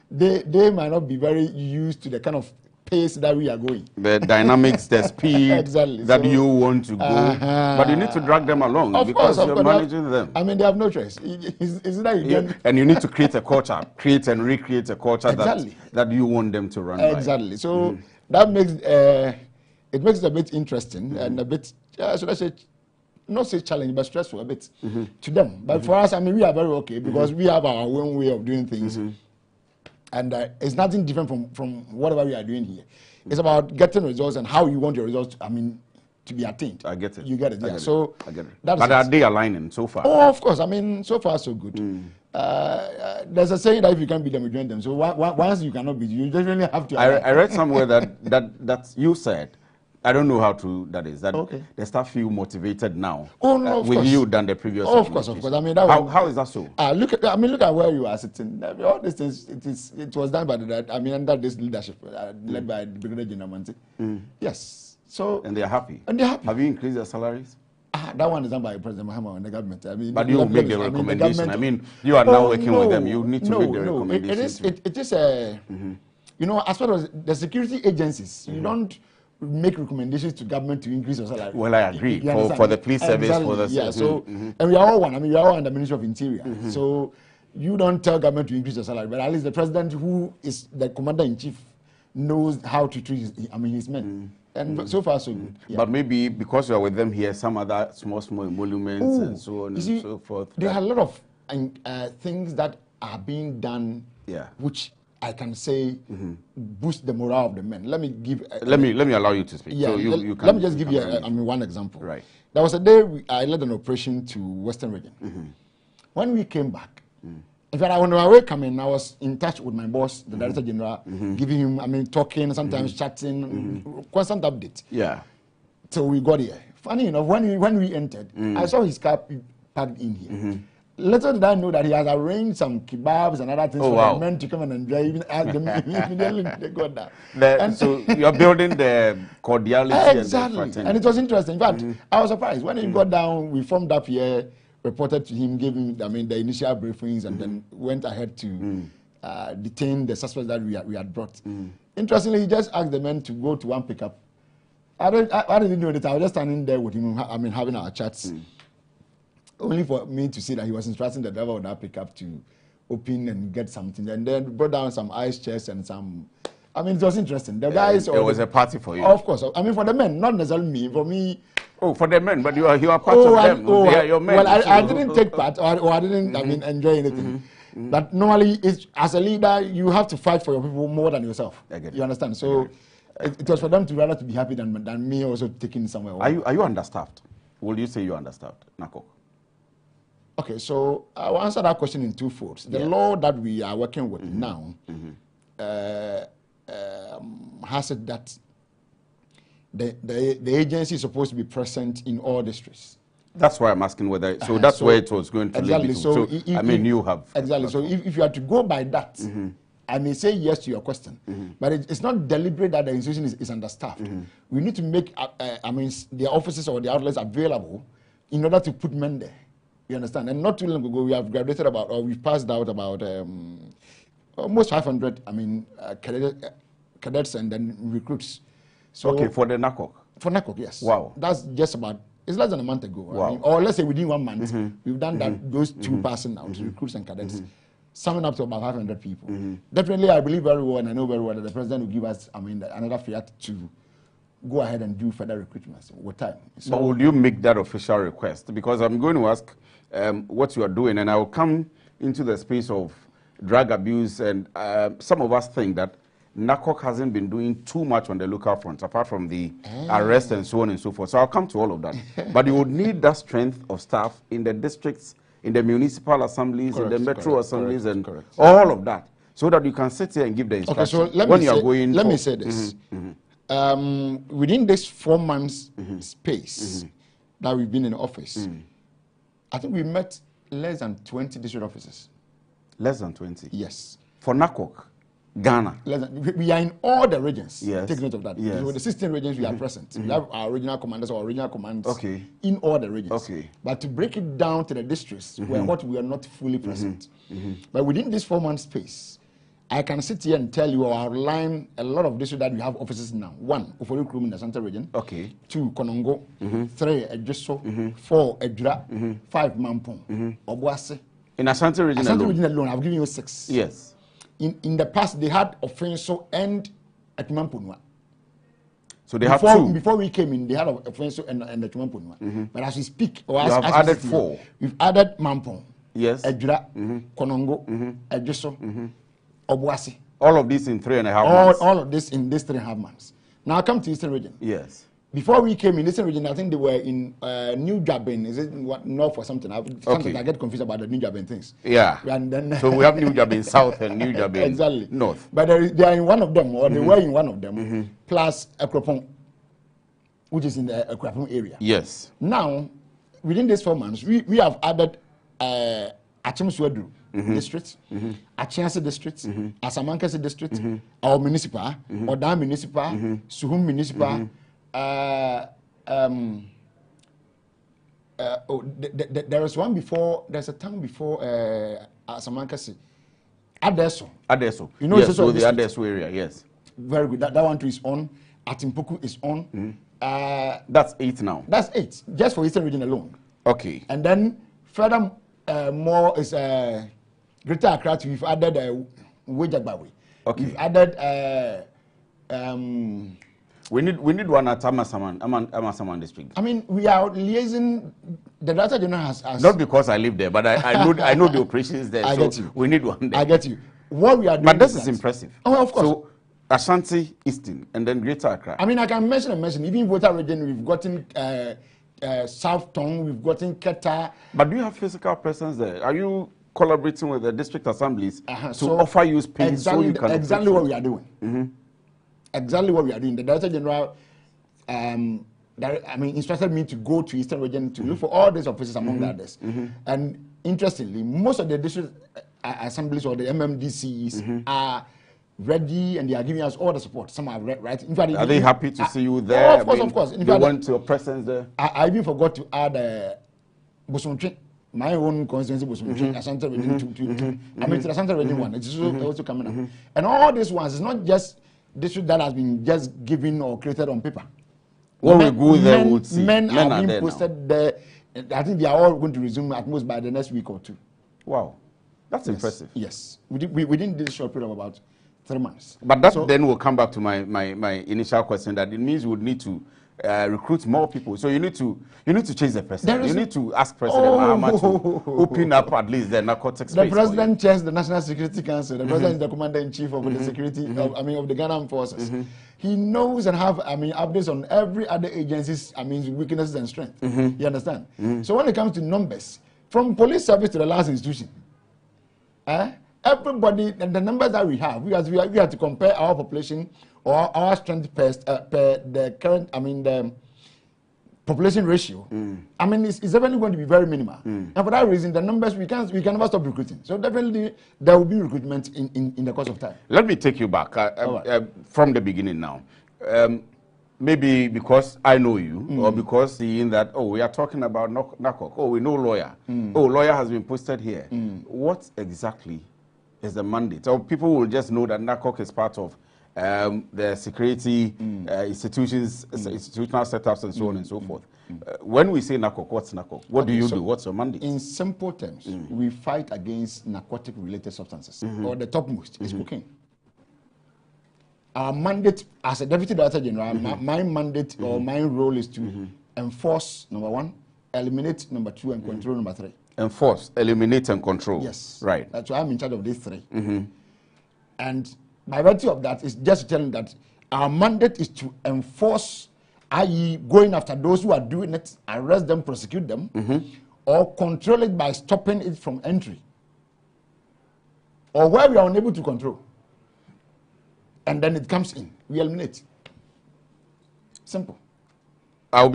they might not be very used to the kind of pace that we are going. The dynamics, the speed that you want to go. But you need to drag them along because you're managing them. They have no choice. And you need to create a culture, create and recreate a culture that you want them to run by. So that makes it makes it a bit interesting and a bit, should I say, not say challenging, but stressful a bit to them. But for us, we are very okay because we have our own way of doing things. And it's nothing different from whatever we are doing here. It's about getting results and how you want your results to be attained. I get it. You get it, yeah. I get it. But are they aligning so far? Oh, of course. So far so good. There's a saying that if you can't beat them, you join them. So once you cannot beat, you definitely have to. I read somewhere that you said, I don't know how true that is. That the staff feel motivated now with you than the previous. Oh, of course. How is that so? Look at where you are sitting. All these things. It was done by under this leadership led by the Brigadier General. Yes. So and they are happy. Have you increased their salaries? That one is done by President Mahama and the government. But you make the recommendation. You are now working with them. You need to make the recommendation. It is a. As far as the security agencies, you don't make recommendations to government to increase your salary. Well, I agree. For the police service, for the and we are all one. We are all under the Ministry of Interior. So you don't tell government to increase your salary, but at least the president, who is the commander-in-chief, knows how to treat his men. And so far, so good. But maybe because you are with them here, some other small emoluments and so on and so forth. There are a lot of things that are being done, which I can say boost the morale of the men. Let me give. Let me allow you to speak. Yeah, so you can, let me just give you one example. Right. There was a day I led an operation to Western Region. When we came back, in fact, when I was coming, I was in touch with my boss, the Director General, giving him, talking, sometimes chatting, constant update. Yeah. So we got here. Funny enough, when we entered, I saw his car parked in here. little did I know that he has arranged some kebabs and other things for the men to come and enjoy. Even ask them immediately they got that. So you're building the cordiality exactly. and the fraternity. And it was interesting. In fact, I was surprised when he got down. We formed up here, reported to him, gave him the initial briefings, and then went ahead to detain the suspects that we had brought. Interestingly, he just asked the men to go to one pickup. I didn't know that. I was just standing there with him. Having our chats. Only for me to see that he was instructing the driver of that pickup to open and get something, and then brought down some ice chests and some. It was interesting. The guys. It was a party for you. Of course. For the men, not necessarily me. For me. Oh, for the men, but you are part of them. They are your men. Well, I didn't take part, or I didn't. Enjoy anything. But normally, as a leader, you have to fight for your people more than yourself. You understand? So, it was for them to rather to be happy than me also taking somewhere. Are you understaffed? Will you say you're understaffed, NACOC? Okay, so I'll answer that question in two folds. The law that we are working with now has it that the agency is supposed to be present in all districts. That's why I'm asking whether. So that's where it was going to exactly. lead. So you have exactly. So if you are to go by that, I may say yes to your question, but it's not deliberate that the institution is understaffed. We need to make the offices or the outlets available in order to put men there. You understand? And not too long ago, we have graduated we've passed out about almost 500, cadets and then recruits. So okay, for the NACOC? For NACOC, yes. Wow. That's just about, it's less than a month ago. Wow. Or let's say within 1 month, we've done that, those two passing out, recruits and cadets, summing up to about 500 people. Definitely, I believe very well, and I know very well that the president will give us, another fiat to go ahead and do further recruitments with time. So, but would you make that official request? Because I'm going to ask what you are doing, and I will come into the space of drug abuse, and some of us think that NACOC hasn't been doing too much on the local front, apart from the arrest and so on and so forth. So I'll come to all of that. But you would need that strength of staff in the districts, in the municipal assemblies, in the metro assemblies, and all of that, so that you can sit here and give the instruction. Okay, so let me say this. Within this 4 months space that we've been in office, I think we met less than 20 district officers. Less than 20? Yes. For NACOC, Ghana? We are in all the regions. Yes. Take note of that. Yes. So the 16 regions we are present. We have our regional commanders or regional commands in all the regions. But to break it down to the districts, where we are not fully present. But within this 4 month space, I can sit here and tell you or outline a lot of districts that we have offices now. 1, Ofori Krum in the Central Region. 2, Konongo. 3, Ejiso. 4, Ejura. 5, Mampong. Obuasi. In Ashanti region alone? Ashanti region alone, I've given you 6. Yes. In the past, they had Offenso and Etumampunwa. So they have 2. Before we came in, they had Offenso and Etumampunwa. But as we speak, or as added 4. We've added Mampong. Yes. Ejura. Konongo. Ejiso. Obuasi. All of this in 3.5 months? All of this in this 3.5 months. Now I come to Eastern Region. Yes. Before we came in Eastern Region, I think they were in New Jabin. Is it North or something? Sometimes I get confused about the New Jabin things. Yeah. And then so we have New Jabin South and New Jabin North. But they are in one of them, or they were in one of them, plus Ekropong, which is in the Ekropong area. Yes. Now, within these 4 months, we have added Achimswedu district, Achiansi district, Asamankasi district, our municipal, Odam municipal, Suhum municipal. There was one before. There's a town before Asamankasi, Adeso. You know, yes, so the Adeso area. Yes. Very good. That one too is on. Atimpoku is on. That's 8 now. That's 8 just for Eastern Region alone. Okay. And then further more is Greater Accra. We've added Wejagbawe. Okay. We've added. We need one at Amasaman district. I mean, we are liaising. The Director General has not because I live there, but I know the operations there. I get you. We need one there. I get you. What we are doing. But this is impressive. Oh, of course. So Ashanti, Eastern, and then Greater Accra. I mean, I can mention. Even Volta region, we've gotten South Tongue, we've gotten Keta. But do you have physical presence there? Are you collaborating with the district assemblies to offer you space exactly, so you can exactly what we are doing. Exactly what we are doing. The Director General, instructed me to go to Eastern Region to look for all these offices among the others. And interestingly, most of the district assemblies or the MMDCs are ready and they are giving us all the support. Some are right. In fact, are they happy to see you there? Oh, of course, of course. In they fact, want your presence there. I even forgot to add Bosomtwe, my own constituency, Bosomtwe, Asante Region 2. I mean, the Asante Region 1. It's also coming up. And all these ones, it's not just district that has been just given or created on paper. When we go there, we'll see. Men are being posted there. I think they are all going to resume at most by the next week or 2. Wow. That's impressive. Yes. Within this short period of about 3 months. But that then will come back to my initial question, that it means we would need to recruit more people. So you need to change the president. You need to ask President Mahama to open up at least the narcotics space. The president chairs the National Security Council. The president is the commander-in-chief of the security, of the Ghana Armed Forces. He knows and have, updates on every other agency's, weaknesses and strength. You understand? So when it comes to numbers, from police service to the last institution, everybody, and the numbers that we have, we have to compare our population or our strength per the current, the population ratio. It's definitely going to be very minimal. And for that reason, the numbers, we can never stop recruiting. So definitely there will be recruitment in the course of time. Let me take you back from the beginning now. Maybe because I know you, or because seeing that, we are talking about NACOC. We know lawyer. Lawyer has been posted here. What exactly is the mandate? So people will just know that NACOC is part of the security institutions, institutional setups, and so on and so forth. When we say NACOC, what's NACOC? What do you do? What's your mandate? In simple terms, we fight against narcotic-related substances, or the topmost is cocaine. Our mandate as a Deputy Director General, my mandate or my role is to enforce, number 1, eliminate, number 2, and control, number 3. Enforce, eliminate, and control. Yes. Right. That's why I'm in charge of these 3. And by virtue of that, is just to tell you that our mandate is to enforce, i.e. going after those who are doing it, arrest them, prosecute them, or control it by stopping it from entry. Or where we are unable to control. And then it comes in. We eliminate. Simple. I'll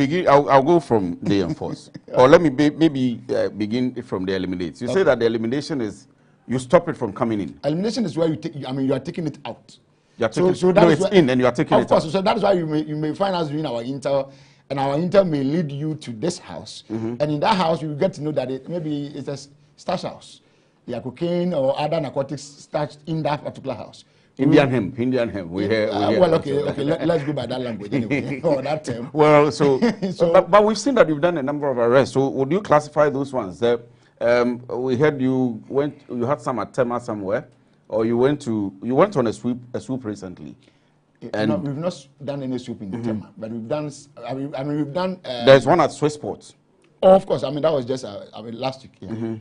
go from the enforce. Or let me begin from the eliminate. You say that the elimination is you stop it from coming in. Elimination is where you are taking it out. You are taking, so that is in and you are taking it out. Of course. So that is why you may find us doing our intel, and our intel may lead you to this house. And in that house, you will get to know that maybe it's a stash house. There are cocaine or other narcotics stashed in that particular house. Indian hemp. We hear well, okay. Let's go by that language anyway, or that term. Well, but we've seen that you've done a number of arrests. So would you classify those ones? We heard you had some at Tema somewhere, or you went on a swoop recently. No, we've not done any swoop in Tema, but we've done. We've done. There's one at Swissport. Oh, of course. That was just last week. Yeah.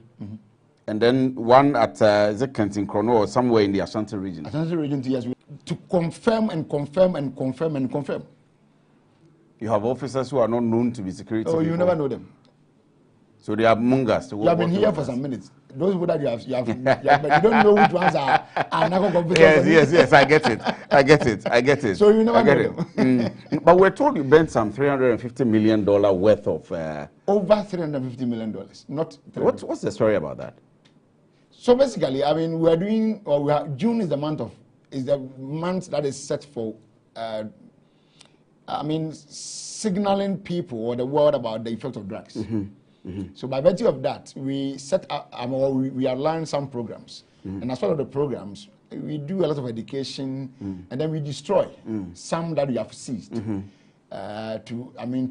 And then one at is it Kentin Krono or somewhere in the Ashanti region? Ashanti region, yes. To confirm and confirm and confirm and confirm. You have officers who are not known to be security people. You never know them. So they are mungas. You have been here for some minutes. Those people that you have but you don't know which ones are NACOC officers. Yes, I get it. So you never know them. But we're told you bent some $350 million worth of... Over $350 million. Not what's the story about that? So basically, we are doing, June is the month that is set for, signaling people or the world about the effect of drugs. So by virtue of that, we set up, we outline some programs. And as part of the programs, we do a lot of education, and then we destroy some that we have seized to,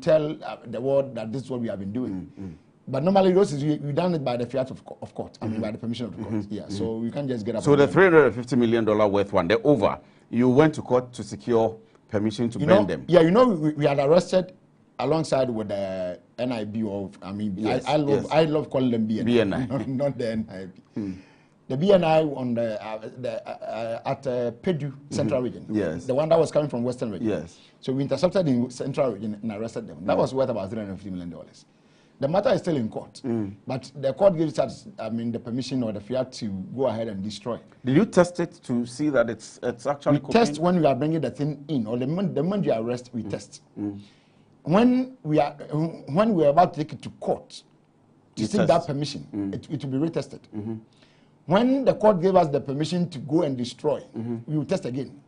tell the world that this is what we have been doing. But normally, we've done it by the fiat of court, by the permission of the court. Yeah, so we can't just get up. So the $350 million worth one, they're over. You went to court to secure permission to burn them. Yeah, we had arrested alongside with the NIB of, I love calling them BNI. Not the NIB. The BNI on at Pedu Central Region. Yes. The one that was coming from Western Region. Yes. So we intercepted in Central Region and arrested them. That was worth about $350 million. The matter is still in court, but the court gives us, the permission or the fiat to go ahead and destroy. Did you test it to see that it's actually cocaine? Test when we are bringing the thing in, or the moment you arrest, we test. When we are about to take it to court, to seek that permission. It will be retested. When the court gave us the permission to go and destroy, we will test again.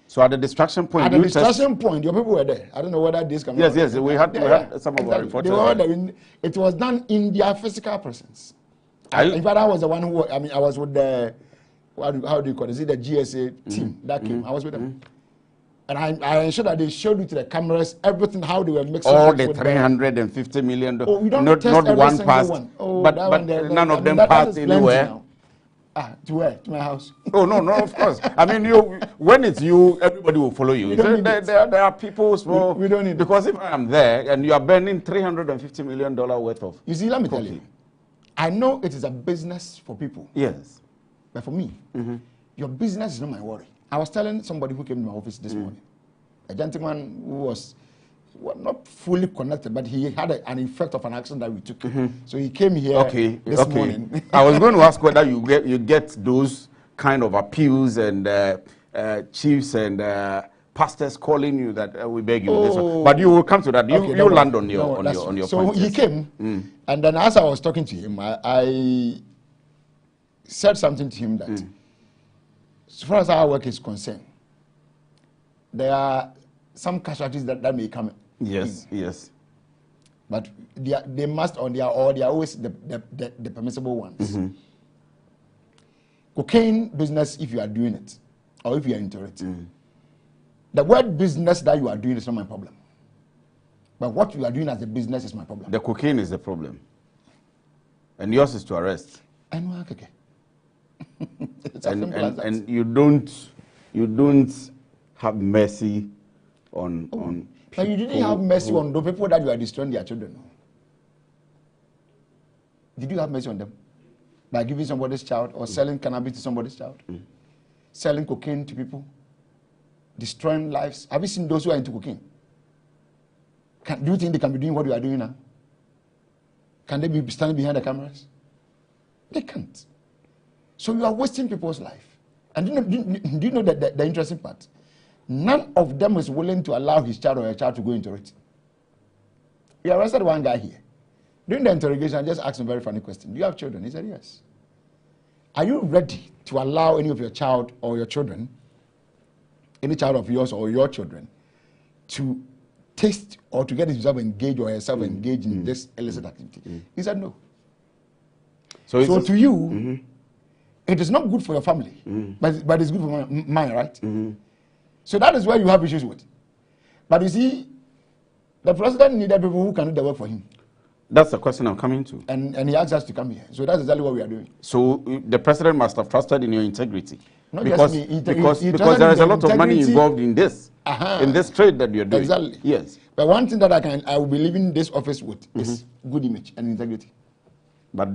So at the destruction point, at the destruction point, your people were there. I don't know whether this can. Yes, we had some of our reporters. They were there. It was done in their physical presence. In fact, I was the one who. I mean, I was with the. How do you call it? Is it the GSA team that came? I was with them. And I ensured that they showed it to the cameras, everything, how they were mixing all the $350 million. Oh, we don't not one passed, one. Oh, but none of them passed anywhere. To where? To my house. Oh, no, of course. I mean, when it's you, everybody will follow you. There are people, we don't need because if I am there and you are burning $350 million worth of. You see, let me tell you, I know it is a business for people. Yes. But for me, your business is not my worry. I was telling somebody who came to my office this morning, a gentleman who was not fully connected, but he had an effect of an action that we took. So he came here this morning. I was going to ask whether you get those kind of appeals and chiefs and pastors calling you that we beg you this one. But you will come to that. You land on your point. So he came, and then as I was talking to him, I said something to him that, as far as our work is concerned, there are some casualties that may come. Yes. But they must, or they are always the permissible ones. Cocaine business, if you are doing it, or if you are into it, the word business that you are doing is not my problem. But what you are doing as a business is my problem. The cocaine is the problem, and yours is to arrest. I know, okay. and you don't have mercy on people. But you didn't have mercy on the people that you are destroying their children. Did you have mercy on them by giving somebody's child or selling cannabis to somebody's child, selling cocaine to people, destroying lives? Have you seen those who are into cocaine? Do you think they can be doing what you are doing now? Can they be standing behind the cameras? They can't. So you are wasting people's life. And do you know the interesting part? None of them is willing to allow his child or her child to go into it. We arrested one guy here. During the interrogation, I just asked him a very funny question. Do you have children? He said, yes. Are you ready to allow any of your child or your children, any child of yours or your children, to taste or to get himself engaged or herself engaged in this illicit activity? He said, no. So to you, it is not good for your family, but it's good for mine, right? So that is where you have issues with. But you see, the president needed people who can do the work for him. That's the question I'm coming to. And he asked us to come here. So that's exactly what we are doing. So the president must have trusted in your integrity. Not because just me. because there is a lot of money involved in this trade that you're doing. Exactly. Yes. But one thing that I will be leaving this office with is good image and integrity. But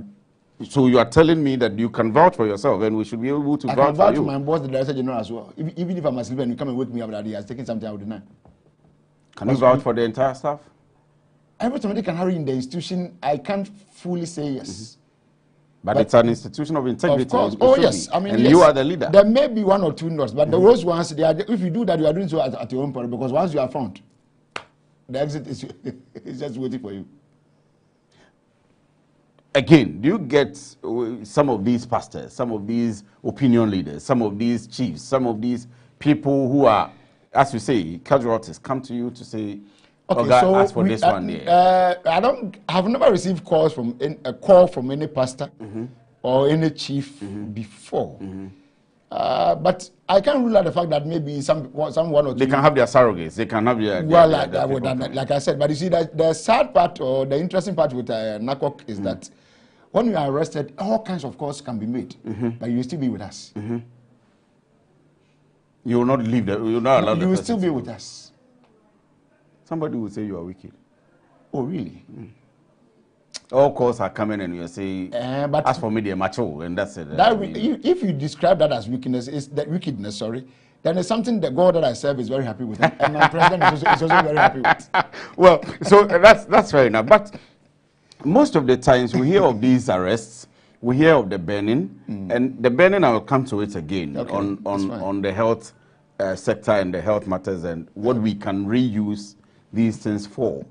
so you are telling me that you can vouch for yourself and we should be able to vouch for you? I can vouch for my boss, the director general, as well. Even if I'm asleep and you come and wake me up that he has taken something, I will deny. Can you vouch for the entire staff? Every time they can hurry in the institution, I can't fully say yes. But it's an institution of integrity. Of course. Oh, yes. I mean, and you are the leader. There may be one or two notes, but those ones, if you do that, you are doing so at your own peril, because once you are found, the exit is just waiting for you. Again, do you get some of these pastors, some of these opinion leaders, some of these chiefs, some of these people who are, as you say, casualties, come to you to say, okay, so ask for this one there? I have never received a call from any pastor or any chief before. But I can't rule out the fact that maybe some one or two. They can have their surrogates. They can have their. Well, like I said, but you see, that the sad part or the interesting part with NACOC is that when you are arrested, all kinds of calls can be made, but you will still be with us. You will not leave. You will not allow. You will still be with us. Somebody will say you are wicked. Oh, really? All calls are coming and you say, but as for me, they're macho, and that's it. If you describe that as wickedness, then it's something that God that I serve is very happy with, and my president is also very happy with. Well, so that's fair enough. But most of the times we hear of these arrests, we hear of the burning, and the burning, I will come to it again, on the health sector and the health matters and what we can reuse these things for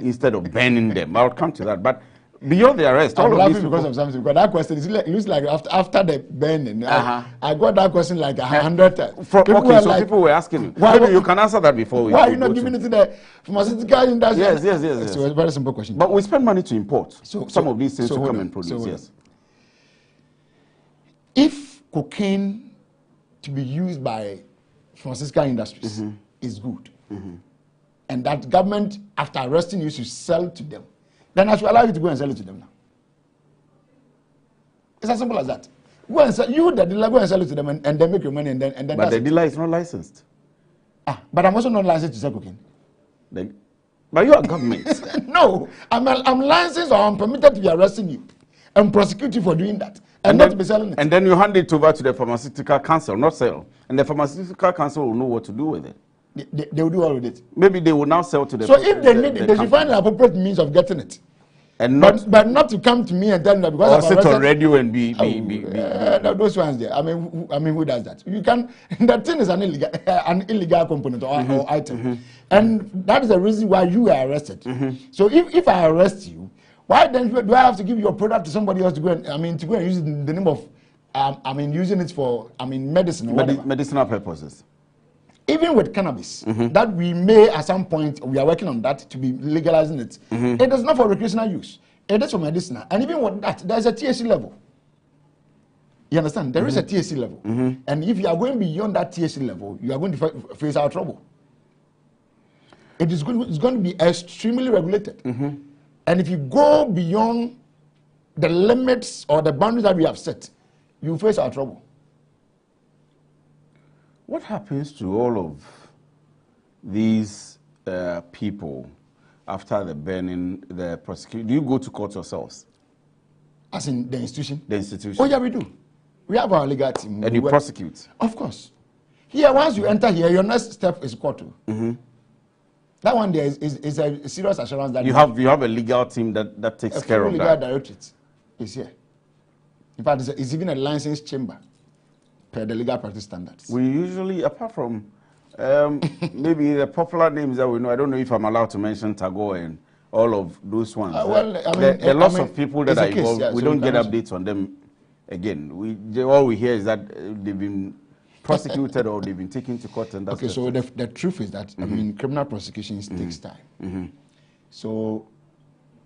instead of burning them. I'll come to that. But Beyond the arrest, I'm all of laughing these because people. of something. Because that question looks like after the burning. I got that question like 100 times. People were asking. Maybe you can answer that before we. Why are you not giving it to the pharmaceutical industry? Yes. So it's a very simple question. But we spend money to import some of these things to come and produce. Yes. If cocaine to be used by pharmaceutical industries is good, and that government, after arresting you, should sell to them, then I should allow you to go and sell it to them now. It's as simple as that. Go and sell, you, the dealer, go and sell it to them and then make your money and then But the dealer is not licensed. But I'm also not licensed to sell cocaine. But you are government. No, I'm licensed or I'm permitted to be arresting you and prosecute you for doing that. And not to be selling it. And then you hand it over to the pharmaceutical council, not sell. And the pharmaceutical council will know what to do with it. They will do all of it. Maybe they will now sell to the. So if they need it, they should find an appropriate means of getting it. And but not to come to me and tell me that because or sit on radio and be no, those ones there. I mean, who does that? You can. That thing is an illegal component or item, and that is the reason why you are arrested. So if I arrest you, why then do I have to give your product to somebody else to go and use it in the name of using it for medicine or whatever? Medicinal purposes. Even with cannabis, that we may at some point, we are working on that to be legalizing it. It is not for recreational use. It is for medicinal. And even with that, there's a THC level. You understand? There is a THC level. And if you are going beyond that THC level, you are going to face our trouble. It's going to be extremely regulated. And if you go beyond the limits or the boundaries that we have set, you face our trouble. What happens to all of these people after the burning, the prosecution? Do you go to court yourselves? As in the institution? The institution. Oh, yeah, we do. We have our legal team. And you prosecute? Of course. Here, once you enter here, your next step is court. That one there is a serious assurance that you have a legal team that takes care of that. A legal directorate is here. In fact, it's even a licensed chamber per the legal practice standards. We usually, apart from maybe the popular names that we know, I don't know if I'm allowed to mention Tagore and all of those ones. There are lots of people that are involved. We don't get updates on them again. All we hear is that they've been prosecuted or they've been taken to court. And that's okay, so the truth is that, criminal prosecutions takes time. So,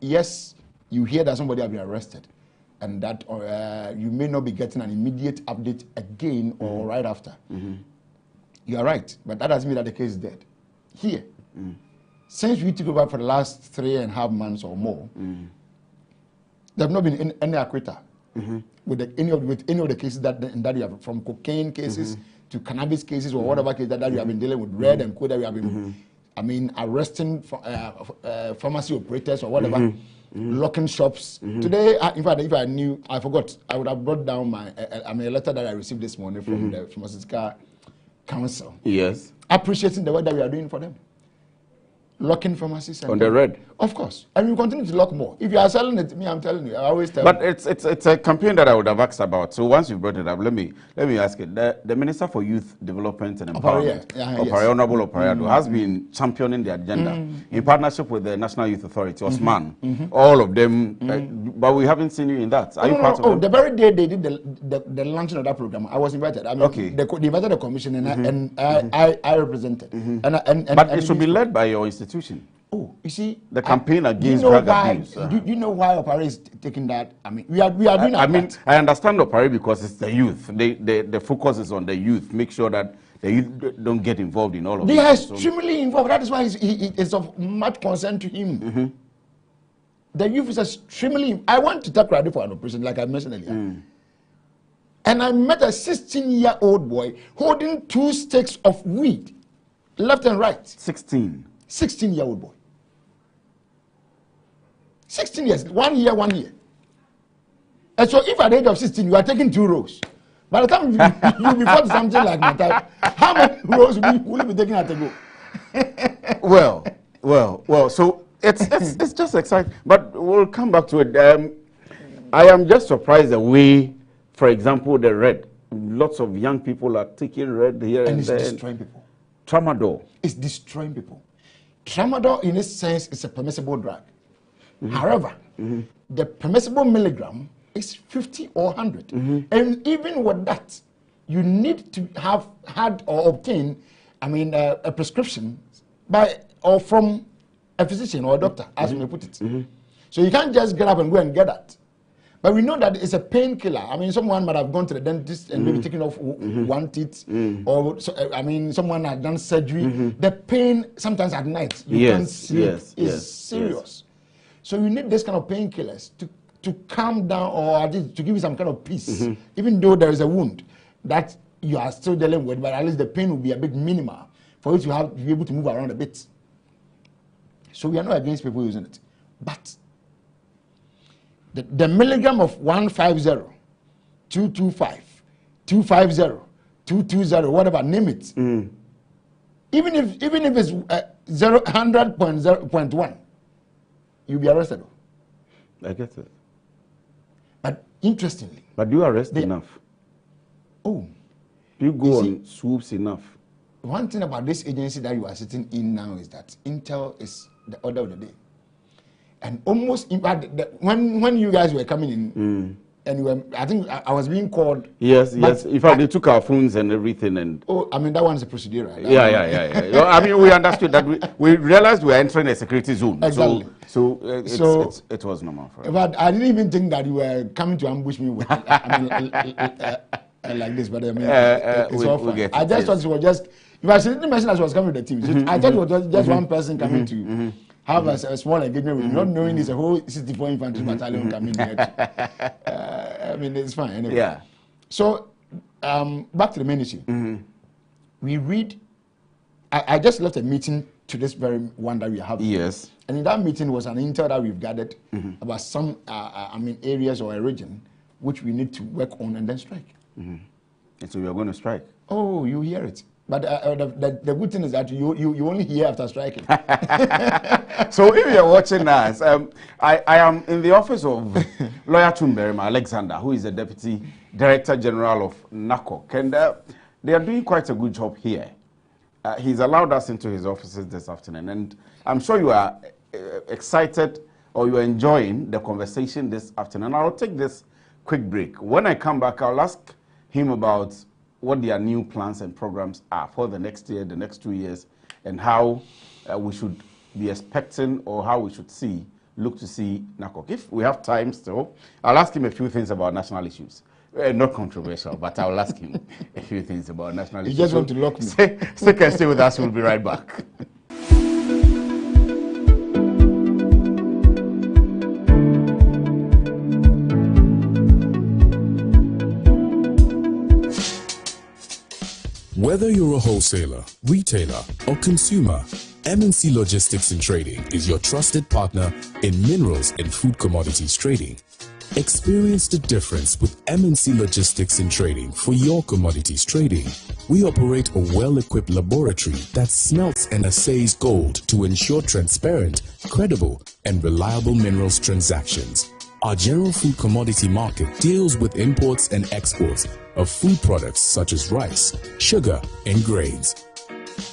yes, you hear that somebody has been arrested, and that you may not be getting an immediate update again or right after. You are right, but that doesn't mean that the case is dead. Here, since we took over for the last 3.5 months or more, there have not been any acquitter with any of the cases that we have, from cocaine cases to cannabis cases or whatever case that we have been dealing with, red and co that we have been, arresting pharmacy operators or whatever. Locking shops. Today, in fact, if I knew, I forgot, I would have brought down a letter that I received this morning from the Pharmaceutical Council. Yes. Appreciating the work that we are doing for them. Locking pharmacies. On the red? Of course. And we continue to lock more. If you are selling it to me, I'm telling you, I always tell you. But it's a campaign that I would have asked about. So once you brought it up, let me ask it. The Minister for Youth Development and Empowerment, Honorable Opariado, has been championing the agenda in partnership with the National Youth Authority, Osman, all of them. But we haven't seen you in that. Are you part of them? The very day they did the launching of that program, I was invited. I mean, they invited the commission and I represented. But it should be led by your institution. Oh, you see, the campaign against drug abuse. Do you know why Opare is taking that? I mean, we are doing. I understand Opare because it's the youth. The focus is on the youth. Make sure that the youth don't get involved in all of this. They are extremely involved. That is why it's of much concern to him. The youth is extremely. I went to Takoradi for an operation, like I mentioned earlier. And I met a 16-year-old boy holding 2 sticks of weed, left and right. 16-year-old boy. 16 years, 1 year, 1 year. And so if at the age of 16 you are taking 2 rows, by the time you be 40 something like my type, how many rows will you be taking at a go? Well, so it's just exciting. But we'll come back to it. I am just surprised the way, for example, the red. Lots of young people are taking red here and there. And it's destroying people. Tramadol. It's destroying people. Tramadol, in a sense, is a permissible drug. However, the permissible milligram is 50 or 100. And even with that, you need to have had or obtained, a prescription by or from a physician or a doctor, as you may put it. So you can't just get up and go and get that. But we know that it's a painkiller. Someone might have gone to the dentist and maybe taken off one teeth, or someone had done surgery. The pain sometimes at night you can't sleep is serious. So you need this kind of painkillers to calm down or to give you some kind of peace, even though there is a wound that you are still dealing with. But at least the pain will be a bit minimal for you to be able to move around a bit. So we are not against people using it, but the milligram of 150, 225, 250, 220, whatever, name it. Even if it's 100.1, you'll be arrested. I get it. But interestingly. But do you arrest enough? Oh. Do you go on swoops enough? One thing about this agency that you are sitting in now is that intel is the order of the day. And almost, when you guys were coming in, and you were, I think I was being called. Yes. In fact, they took our phones and everything. And that one's a procedure, right? Yeah. We understood that. We realized we were entering a security zone. Exactly. So it was normal for us. But I didn't even think that you were coming to ambush me with, like this. But it's all fine. I just thought it was just. If I didn't mention that she was coming with the team, so I thought it was just one person coming to have a small engagement with you, not knowing it's a whole 64 infantry battalion coming here. It's fine anyway. Yeah. So back to the main issue. We read. I just left a meeting to this very one that we are having. Yes. And in that meeting was an intel that we've gathered about some areas or a region which we need to work on and then strike. And so we are going to strike. Oh, you hear it. But the good thing is that you only hear after striking. So if you're watching us, I am in the office of Lawyer Chumberima Alexander, who is the Deputy Director General of NACOC. And they are doing quite a good job here. He's allowed us into his offices this afternoon. And I'm sure you are excited or you are enjoying the conversation this afternoon. I'll take this quick break. When I come back, I'll ask him about what their new plans and programs are for the next year, the next 2 years, and how we should be expecting or how we should look to see NACOC. If we have time still, I'll ask him a few things about national issues. Not controversial, but I'll ask him a few things about national issues. You just want to lock me. Stay with us, we'll be right back. Whether you're a wholesaler, retailer, or consumer, MNC Logistics and Trading is your trusted partner in minerals and food commodities trading. Experience the difference with MNC Logistics and Trading for your commodities trading. We operate a well-equipped laboratory that smelts and assays gold to ensure transparent, credible, and reliable minerals transactions. Our general food commodity market deals with imports and exports of food products such as rice, sugar, and grains.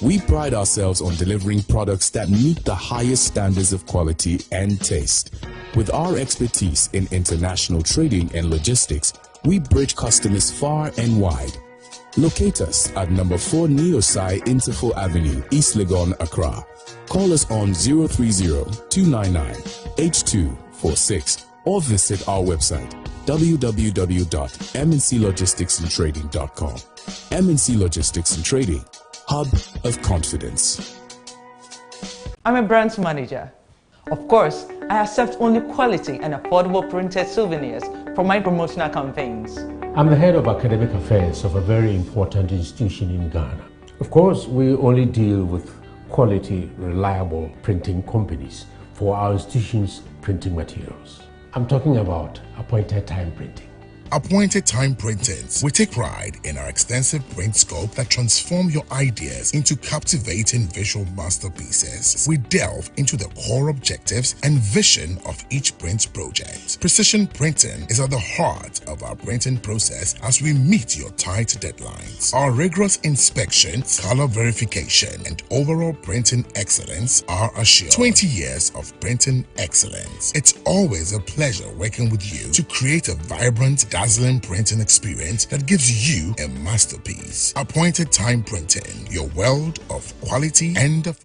We pride ourselves on delivering products that meet the highest standards of quality and taste. With our expertise in international trading and logistics, we bridge customers far and wide. Locate us at number 4 Neosai Interfo Avenue, East Legon, Accra. Call us on 030-299-8246 or visit our website www.mnclogisticsandtrading.com. MNC Logistics and Trading, hub of confidence. I'm a branch manager. Of course, I accept only quality and affordable printed souvenirs for my promotional campaigns. I'm the head of academic affairs of a very important institution in Ghana. Of course, we only deal with quality, reliable printing companies for our institution's printing materials. I'm talking about appointed time printing. Appointed Time Printings. We take pride in our extensive print scope that transform your ideas into captivating visual masterpieces. We delve into the core objectives and vision of each print project. Precision printing is at the heart of our printing process as we meet your tight deadlines. Our rigorous inspection, color verification, and overall printing excellence are assured. 20 years of printing excellence. It's always a pleasure working with you to create a vibrant, dazzling printing experience that gives you a masterpiece. Appointed Time Printing, your world of quality and of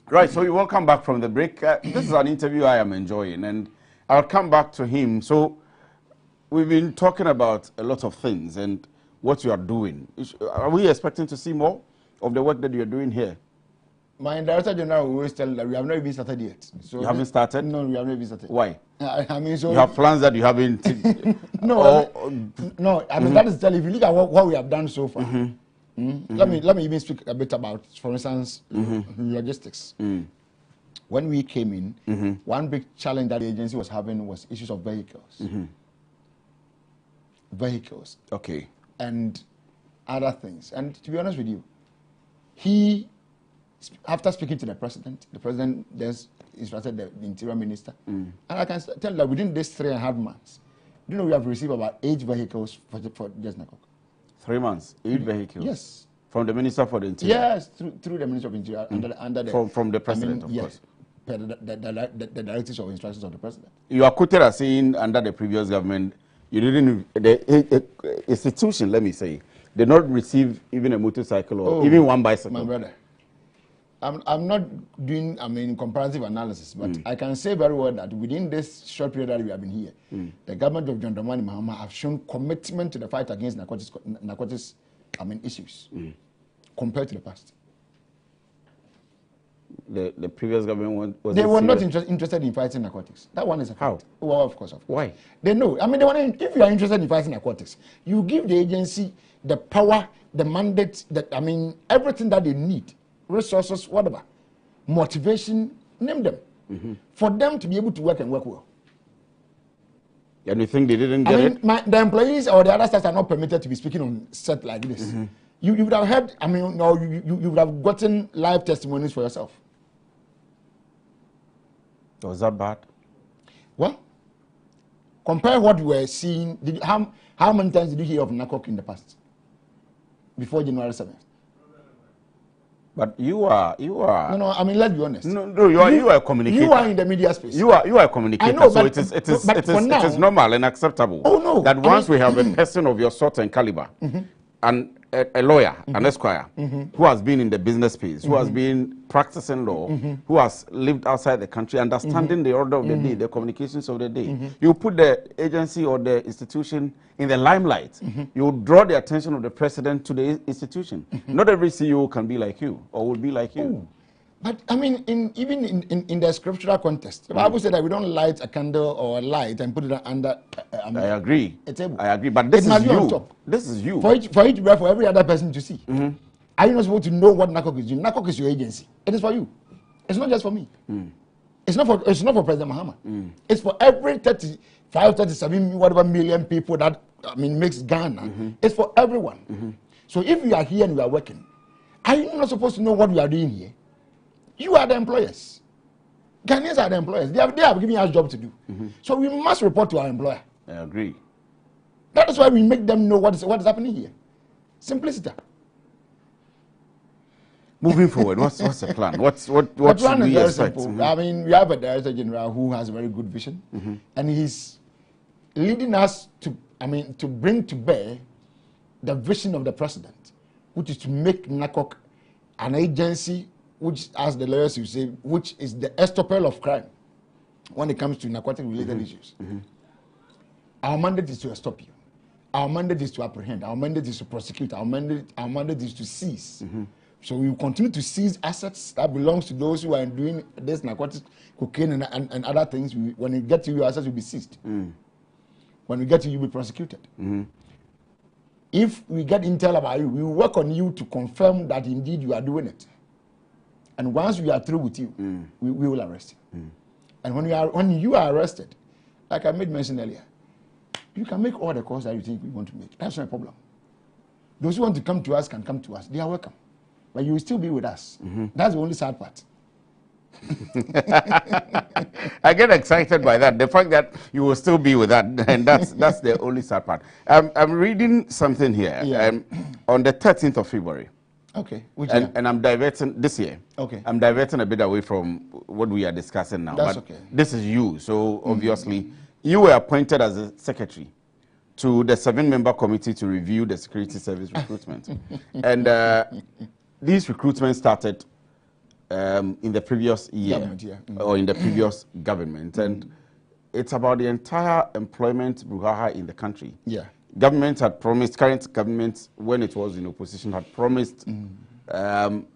Right, so we welcome back from the break. This is an interview I am enjoying, and I'll come back to him. So we've been talking about a lot of things and what you are doing. Are we expecting to see more of the work that you're doing here? My Director General will always tell that we have not even started yet. So you haven't started? No, we have not even started. Why? I mean, so you have plans that you haven't. No, I mean that is tell. If you look at what we have done so far. Let me even speak a bit about, for instance, logistics. When we came in, one big challenge that the agency was having was issues of vehicles. Vehicles. Okay. And other things. And to be honest with you, he, after speaking to the president then instructed the interior minister. And I can tell you that within these 3.5 months, we have received about 8 vehicles for just NACOC. 3 months, 8 vehicles. Yes. From the Minister for the Interior. Yes, through the Minister of Interior under the from the President, of course. The directives or instructions of the President. You are quoted as saying under the previous government, you didn't the institution, let me say, did not receive even a motorcycle or even one bicycle. My brother, I'm not doing comparative analysis, but I can say very well that within this short period that we have been here, the government of John Dramani Mahama have shown commitment to the fight against narcotics issues compared to the past. The previous government was they were not interested in fighting narcotics. That one is a fact. How? Well, of course. Why? They know. If you are interested in fighting narcotics, you give the agency the power, the mandate, everything that they need. Resources, whatever, motivation, name them, for them to be able to work and work well. And you think they didn't get it? The employees or the other staff are not permitted to be speaking on set like this. You would have heard, you would have gotten live testimonies for yourself. Was that bad? Well, compare what you were seeing. How many times did you hear of NACOC in the past? Before January 7th? But you are. No, let's be honest. No, you are a communicator. You are in the media space. You are a communicator. I know, so it is normal and acceptable. Oh no. That once we have a person of your sort and caliber, and a lawyer, an esquire, who has been in the business space, who has been practicing law, who has lived outside the country, understanding the order of the day, the communications of the day. You put the agency or the institution in the limelight. You draw the attention of the president to the institution. Not every CEO can be like you or will be like you. But even in the scriptural context, the Bible said that we don't light a candle or a light and put it under I agree. a table. I agree. But this is you. On top. This is you. For every other person to see. Are you not supposed to know what NACOC is doing? NACOC is your agency. It is for you. It's not just for me. It's not for President Mahama. It's for every 35, 37, whatever million people that makes Ghana. It's for everyone. So if you are here and you are working, are you not supposed to know what we are doing here? You are the employers. Ghanaians are the employers. They have given us job to do. So we must report to our employer. I agree. That is why we make them know what is happening here. Simplicity. Moving forward, what's the plan? What should we expect? We have a Director General who has a very good vision, and he's leading us to bring to bear the vision of the president, which is to make NACOC an agency which, as the lawyers will say, which is the estoppel of crime when it comes to narcotic-related issues. Our mandate is to stop you. Our mandate is to apprehend. Our mandate is to prosecute. Our mandate is to seize. So we will continue to seize assets that belongs to those who are doing this narcotics, cocaine, and other things. When we get to you, your assets will be seized. When we get to you, you'll be prosecuted. If we get intel about you, we will work on you to confirm that indeed you are doing it. And once we are through with you, we will arrest you. And when you are arrested, like I made mention earlier, you can make all the calls that you think we want to make. That's not a problem. Those who want to come to us can come to us. They are welcome. But you will still be with us. That's the only sad part. I get excited by that. The fact that you will still be with that, and that's the only sad part. I'm reading something here. On the 13th of February. Okay. Which year? And I'm diverting this year. Okay. I'm diverting a bit away from what we are discussing now. That's but okay. This is you. So obviously, you were appointed as a secretary to the 7-member committee to review the security service recruitment. And these recruitments started in the previous year, or in the previous government. And it's about the entire employment brouhaha in the country. Yeah. Government had promised, current government, when it was in opposition, had promised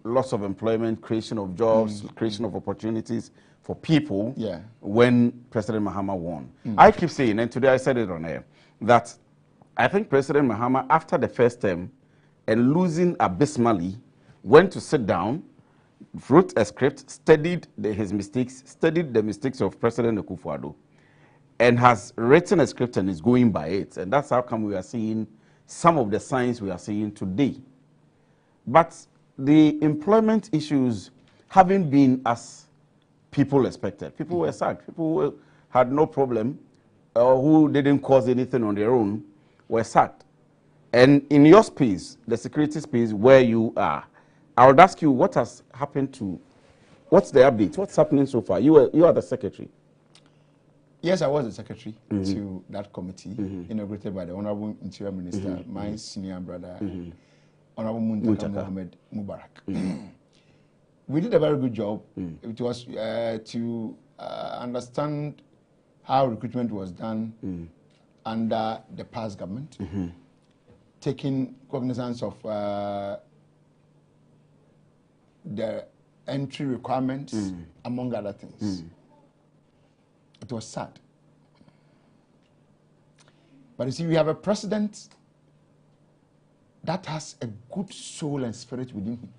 lots of employment, creation of jobs, creation of opportunities for people when President Mahama won. I keep saying, and today I said it on air, that I think President Mahama, after the first term and losing abysmally, went to sit down, wrote a script, studied his mistakes, studied the mistakes of President Akufo-Addo, and has written a script and is going by it. And that's how come we are seeing some of the signs we are seeing today. But the employment issues haven't been as people expected. People were sacked. People who had no problem or who didn't cause anything on their own were sacked. And in your space, the security space where you are, I would ask you what has happened to, what's the update? What's happening so far? You are the secretary. Yes, I was the secretary to that committee inaugurated by the Honorable Interior Minister, my senior brother, Honorable Muntaka Mohammed Mubarak. We did a very good job. It was to understand how recruitment was done under the past government, taking cognizance of the entry requirements, among other things. It was sad. But you see, we have a president that has a good soul and spirit within him.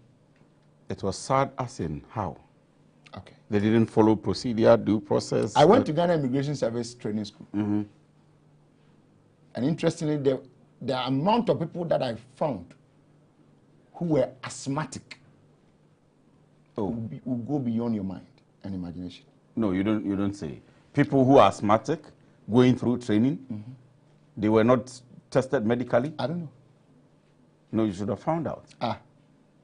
It was sad as in how? Okay. They didn't follow procedure, due process. I went to Ghana Immigration Service Training School. And interestingly, the amount of people that I found who were asthmatic will go beyond your mind and imagination. No, you don't say. People who are asthmatic, going through training, they were not tested medically? I don't know. No, you should have found out.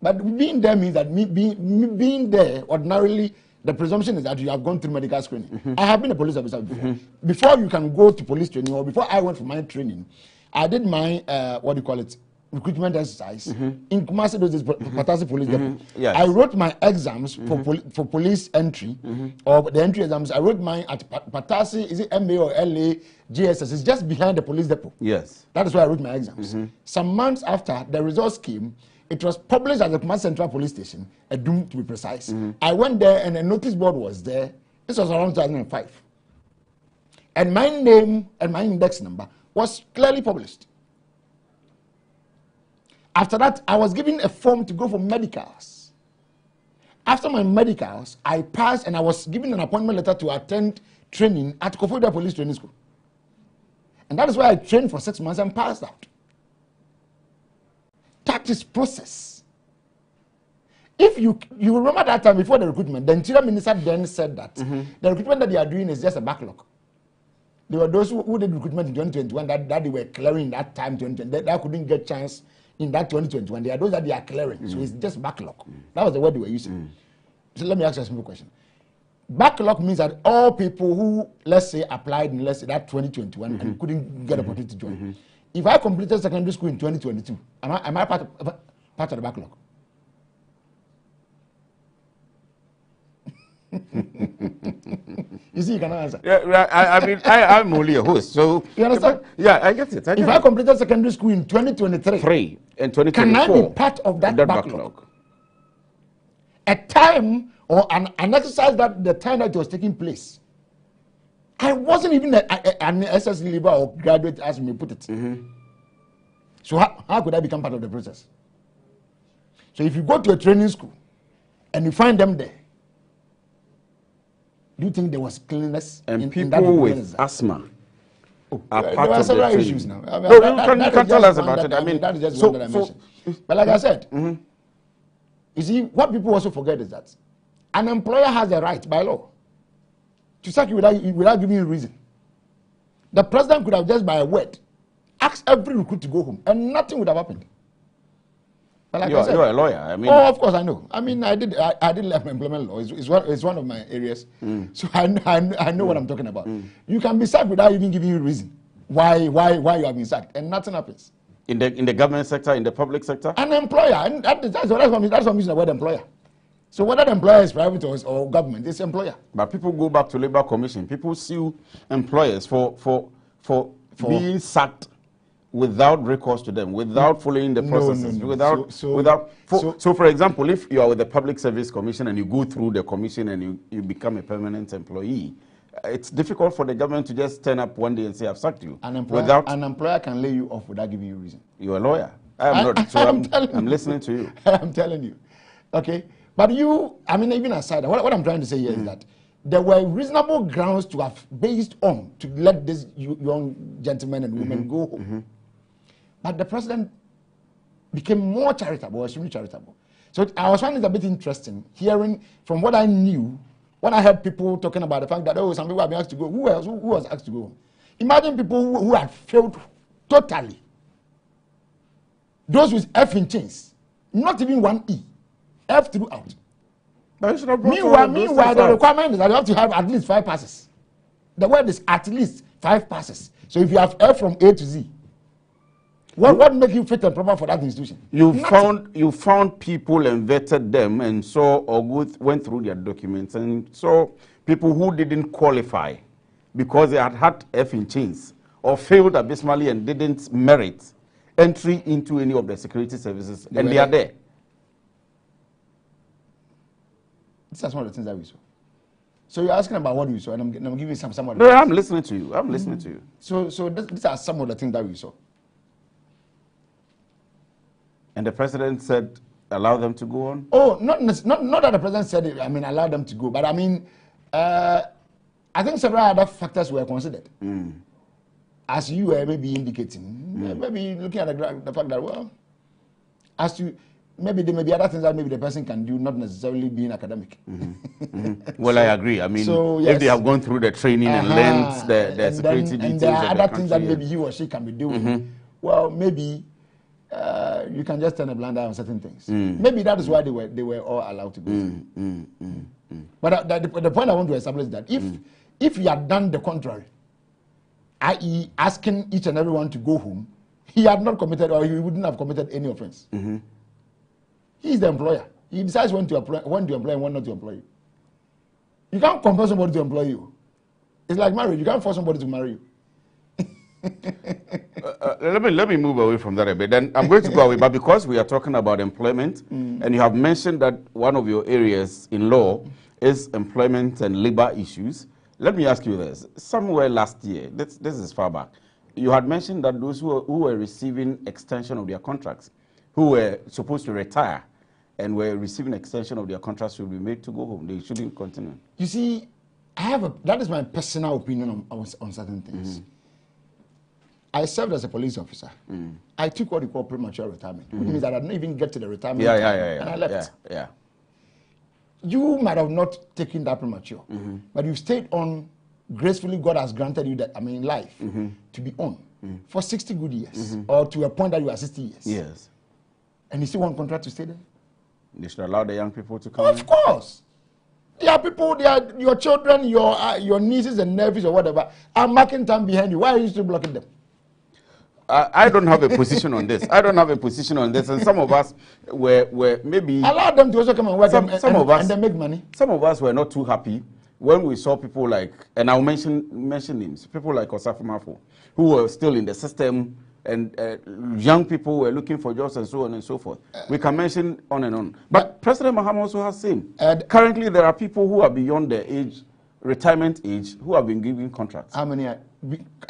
But being there means that being there, ordinarily, the presumption is that you have gone through medical screening. I have been a police officer before. Before you can go to police training, or before I went for my training, I did my, recruitment exercise in Kumasi, those days, Patasi Police Depot. Yes. I wrote my exams for police entry, or the entry exams. I wrote mine at Patasi, is it MA or LA, GSS? It's just behind the police depot. Yes. That is where I wrote my exams. Some months after the results came, it was published at the Kumasi Central Police Station, Edum to be precise. I went there and a notice board was there. This was around 2005. And my name and my index number was clearly published. After that, I was given a form to go for medicals. After my medicals, I passed and I was given an appointment letter to attend training at Koforidua Police Training School. And that is why I trained for 6 months and passed out. That is process. If you remember that time before the recruitment, the Interior Minister then said that the recruitment that they are doing is just a backlog. There were those who did recruitment in 2021 that they were clearing that time, 2020, that couldn't get chance in that 2021. There are those that they are clearing, so it's just backlog. That was the word they were using. So let me ask you a simple question. Backlog means that all people who, let's say, applied in, let's say, that 2021 and couldn't get opportunity to join. If I completed secondary school in 2022, am I part of the backlog? You see, you cannot answer. Yeah, I mean, I'm only a host, so you understand? Yeah, I get it. If I completed secondary school in 2023, and 2024, can I be part of that backlog? A time or an exercise that the time that it was taking place, I wasn't even an SS leaver or graduate, as you may put it. So how could I become part of the process? So if you go to a training school and you find them there, do you think there was cleanliness? And people with asthma are part of the training. Issues now. I mean, No, you can tell us about it. I mean, that is just one that I mentioned. But like I said, you see, what people also forget is that an employer has a right by law to sack you without giving you a reason. The president could have just by a word asked every recruit to go home, and nothing would have happened. But like you're a lawyer. I mean, of course I know. I mean, I did learn employment law. It's one of my areas. So I know what I'm talking about. You can be sacked without even giving you a reason why you have been sacked, and nothing happens. In the government sector, in the public sector, an employer, and that's what I'm using the word employer. So whether the employer is private or government, it's employer. But people go back to Labour Commission. People sue employers for being sacked without recourse to them, without following the processes, So for example, if you are with the Public Service Commission and you go through the commission and you become a permanent employee, it's difficult for the government to just turn up one day and say, I've sacked you. An employer can lay you off without giving you a reason. You're a lawyer. I'm listening to you. I'm telling you. Okay? But even aside, what I'm trying to say here is that there were reasonable grounds to have based on to let this young gentlemen and women go home. But the president became more charitable, extremely charitable. So I was finding it a bit interesting hearing from what I knew when I heard people talking about the fact that some people have been asked to go. Who was asked to go home? Imagine people who had failed totally. Those with F in chains, not even one E, F throughout. Meanwhile, the requirement is that you have to have at least 5 passes. The word is at least 5 passes. So if you have F from A to Z, what make you fit and proper for that institution? You found people and vetted them and went through their documents and saw people who didn't qualify because they had F in chains or failed abysmally and didn't merit entry into any of the security services, and they are there. These are some of the things that we saw. So you're asking about what we saw, and I'm giving you some of the No, I'm listening to you. I'm listening to you. So these are some of the things that we saw. And the president said, allow them to go on? Oh, not that the president said it, allow them to go. But I think several other factors were considered. As you were maybe indicating, maybe looking at the fact that, well, as to maybe there may be other things that maybe the person can do, not necessarily being academic. Well, I agree. I mean, if they have gone through the training and learned the security details and there are of other things that maybe he or she can be doing, well, maybe you can just turn a blind eye on certain things. Maybe that is why they were all allowed to go. But the point I want to establish is that if he had done the contrary, i.e. asking each and everyone to go home, he had not committed, or he wouldn't have committed any offense. He is the employer. He decides when to employ and when not to employ you. You can't compel somebody to employ you. It's like marriage. You can't force somebody to marry you. Let me move away from that a bit. Then I'm going to go away, but because we are talking about employment, and you have mentioned that one of your areas in law is employment and labor issues, let me ask you this. Somewhere last year, this is far back, you had mentioned that those who were receiving extension of their contracts, who were supposed to retire and were receiving extension of their contracts, should be made to go home. They shouldn't continue. You see, that is my personal opinion on certain things. I served as a police officer. I took what you call premature retirement, which means that I didn't even get to the retirement and I left. You might have not taken that premature, but you stayed on gracefully. God has granted you that, life to be on for 60 good years, or to a point that you are 60 years. Yes. And you still want contract to stay there? They should allow the young people to come. Of course. There are people, your children, your nieces and nephews or whatever are marking time behind you. Why are you still blocking them? I don't have a position on this. And some of us were maybe... Allow them to also come and work and they make money. Some of us were not too happy when we saw people like, and I'll mention names, people like Osafu Mafo, who were still in the system, and young people were looking for jobs and so on and so forth. We can mention on and on. But President Mahama also has same. Currently, there are people who are beyond their retirement age, who have been given contracts. How many are?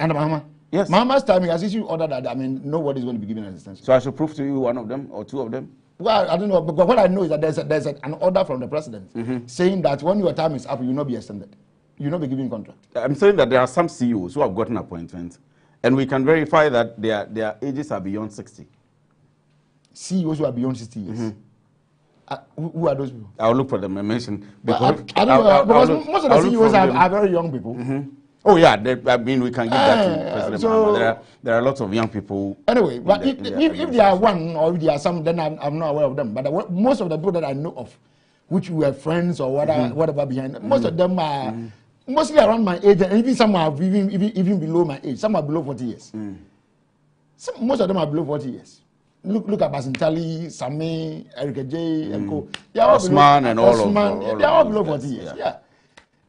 And Mahama? Yes. Mahama's timing has issued order that, I mean, nobody is going to be given an extension. So I should prove to you one of them or two of them? Well, I don't know, but what I know is that there's an order from the president saying that when your time is up, you will not be extended. You will not be given contract. I'm saying that there are some CEOs who have gotten appointments, and we can verify that their ages are beyond 60. CEOs who are beyond 60 years. Who are those people? I'll look for them. I mentioned because I don't know, because most of the CEOs are very young people. Oh yeah, I mean we can give that to President Mahama. There are lots of young people. Anyway, but if there are one or if there are some, then I'm not aware of them. But most of the people that I know of, which were friends or whatever behind, most of them are mostly around my age, and even some are even below my age. Some are below 40 years. Most of them are below 40 years. Look at Basintali, Sami, Erika J, and Co. They are all Osman and all of them. They are all below 40 years. Yeah.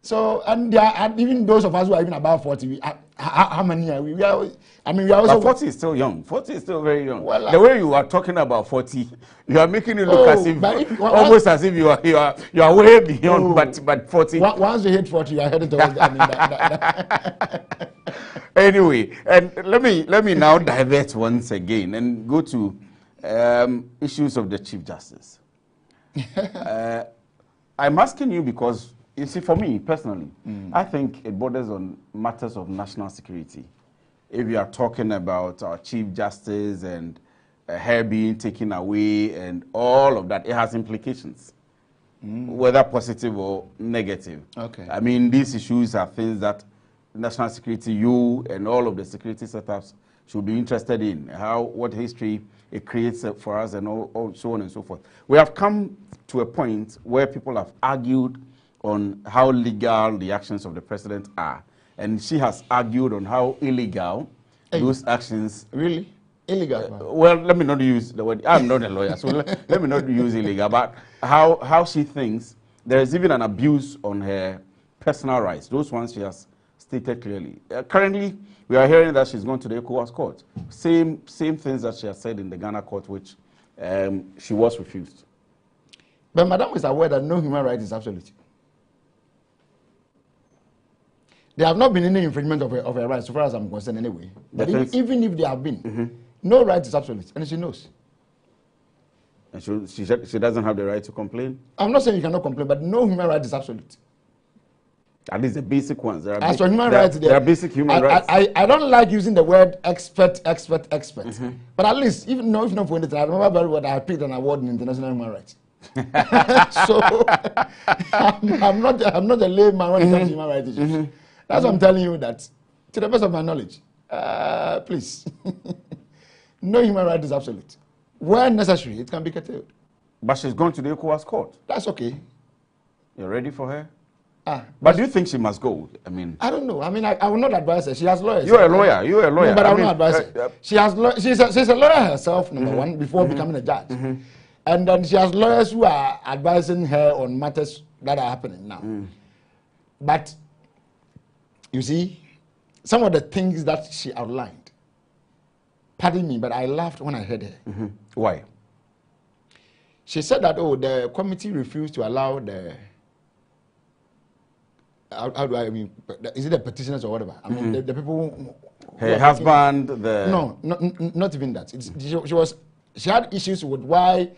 So, and there are even those of us who are even above 40, how many are we? We are also... But 40 is still young. 40 is still very young. Well, the way you are talking about 40, you are making it look as if, almost as if you are way beyond, but 40... Once you hit 40, you are headed towards... Anyway, and let me now divert once again and go to issues of the Chief Justice. I'm asking you because, you see, for me personally, I think it borders on matters of national security. If you are talking about our Chief Justice and her being taken away and all of that, it has implications, whether positive or negative. Okay. I mean, these issues are things that national security, you and all of the security setups should be interested in, what history it creates for us and all so on and so forth. We have come to a point where people have argued on how legal the actions of the president are. And she has argued on how illegal those actions... Really? Illegal? Well, let me not use the word... I'm not a lawyer, so let me not use illegal, but how she thinks there is even an abuse on her personal rights. Those ones she has stated clearly. Currently, we are hearing that she's going to the ECOWAS court. Same things that she has said in the Ghana court, which she was refused. But Madam is aware that no human right is absolute. There have not been any infringement of her rights, so far as I'm concerned anyway. But even if there have been, no right is absolute, and she knows. And she doesn't have the right to complain? I'm not saying you cannot complain, but no human right is absolute. At least the basic ones. There are basic human rights. I don't like using the word expert. But at least, if not for anything, I remember very well that I picked an award in international human rights. So I'm not a layman when it comes to human rights issues. That's what I'm telling you, that to the best of my knowledge, please, no human right is absolute. Where necessary, it can be curtailed. But she's gone to the ECOWAS court. That's okay. You're ready for her? But do you think she must go? I mean, I don't know. I mean, I will not advise her. She has lawyers. You're a lawyer. You're a lawyer. No, but I will not advise her. She has. She's a lawyer herself, number one, before becoming a judge. And then she has lawyers who are advising her on matters that are happening now. But you see, some of the things that she outlined, pardon me, but I laughed when I heard her. Why? She said that, the committee refused to allow the... How do I mean? Is it the petitioners or whatever? I mean, the people... Her husband, the... No, not even that. She had issues with why,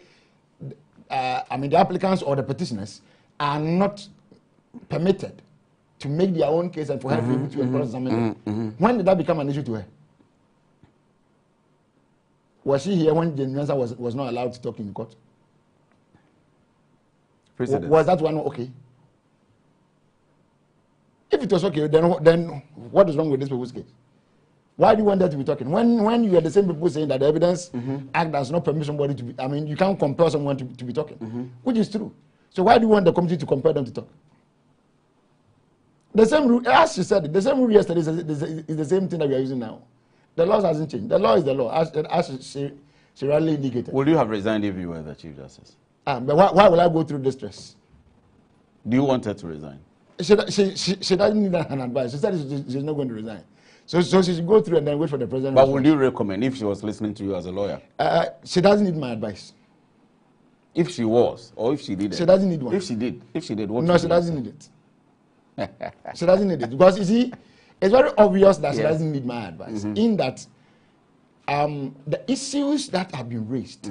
the applicants or the petitioners are not permitted to make their own case and for her to be able to cross-examine. When did that become an issue to her? Was she here when Jane Mensa was not allowed to talk in court? Was that one okay? If it was okay, then what is wrong with this people's case? Why do you want that to be talking? When you are the same people saying that the Evidence Act does not permit somebody to be, I mean, you can't compel someone to be talking, which is true. So why do you want the committee to compel them to talk? The same rule, as she said, the same rule yesterday is the same thing that we are using now. The law hasn't changed. The law is the law, as she rightly indicated. Would you have resigned if you were the Chief Justice? But why will I go through this stress? Do you want her to resign? She doesn't need an advice. She said she's not going to resign. So she should go through and then wait for the president. But would you recommend, if she was listening to you as a lawyer? She doesn't need my advice. If she was, or if she didn't? She doesn't need one. If she did, what? No, she doesn't need it. She doesn't need it. Because you see, it's very obvious that she doesn't need my advice. In that, the issues that have been raised,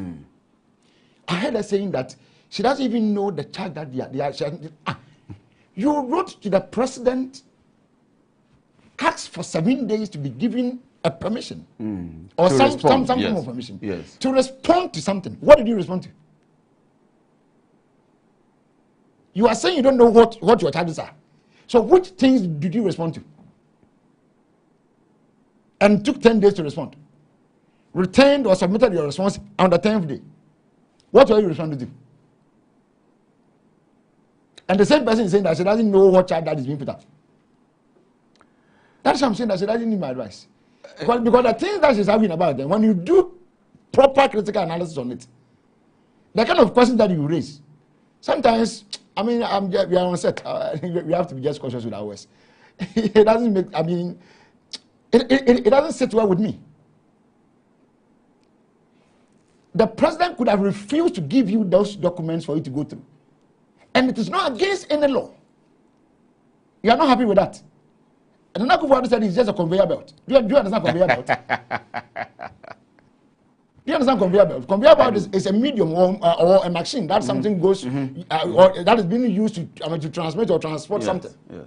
I heard her saying that she doesn't even know the charge that you wrote to the president, asked for 7 days to be given a permission or some form of permission to respond to something. What did you respond to? You are saying you don't know what your charges are. So which things did you respond to? And took 10 days to respond. Retained or submitted your response on the 10th day. What were you responding to? And the same person is saying that she doesn't know what charge that is being put up. That's why I'm saying that she doesn't need my advice. Because the things that she's arguing about, then when you do proper critical analysis on it, the kind of questions that you raise, sometimes, I mean, we are on set. We have to be just cautious with our words. It doesn't make, I mean, it doesn't sit well with me. The president could have refused to give you those documents for you to go through. And it is not against any law. You are not happy with that. And the NACOC said it's just a conveyor belt. Do you understand conveyor belt? Do you understand conveyor belt? Conveyor belt is a medium or a machine that something goes, or that is being used to transmit or transport something. Yes.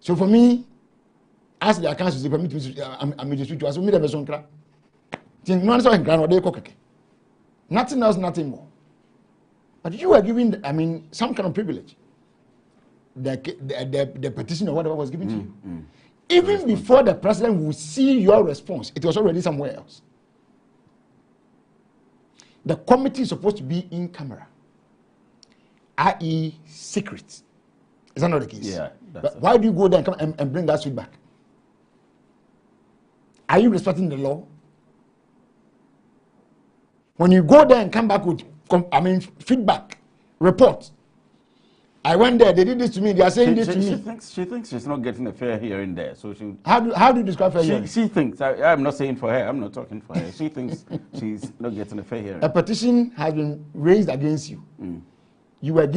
So for me, as the accounts to permit me to speak to us, we need a person. Nothing else, nothing more. But you were given, I mean, some kind of privilege. The petition or whatever was given to you. Even before the president would see your response, it was already somewhere else. The committee is supposed to be in camera, i.e. secret. Is that not the case? Yeah. But why do you go there and come and bring that feedback? Are you respecting the law? When you go there and come back with, feedback, report. I went there, they did this to me, they are saying this to me. She thinks she's not getting a fair hearing there. So she. How do you describe fair hearing? She thinks, I'm not saying for her, I'm not talking for her. She thinks she's not getting a fair hearing. A petition has been raised against you. You are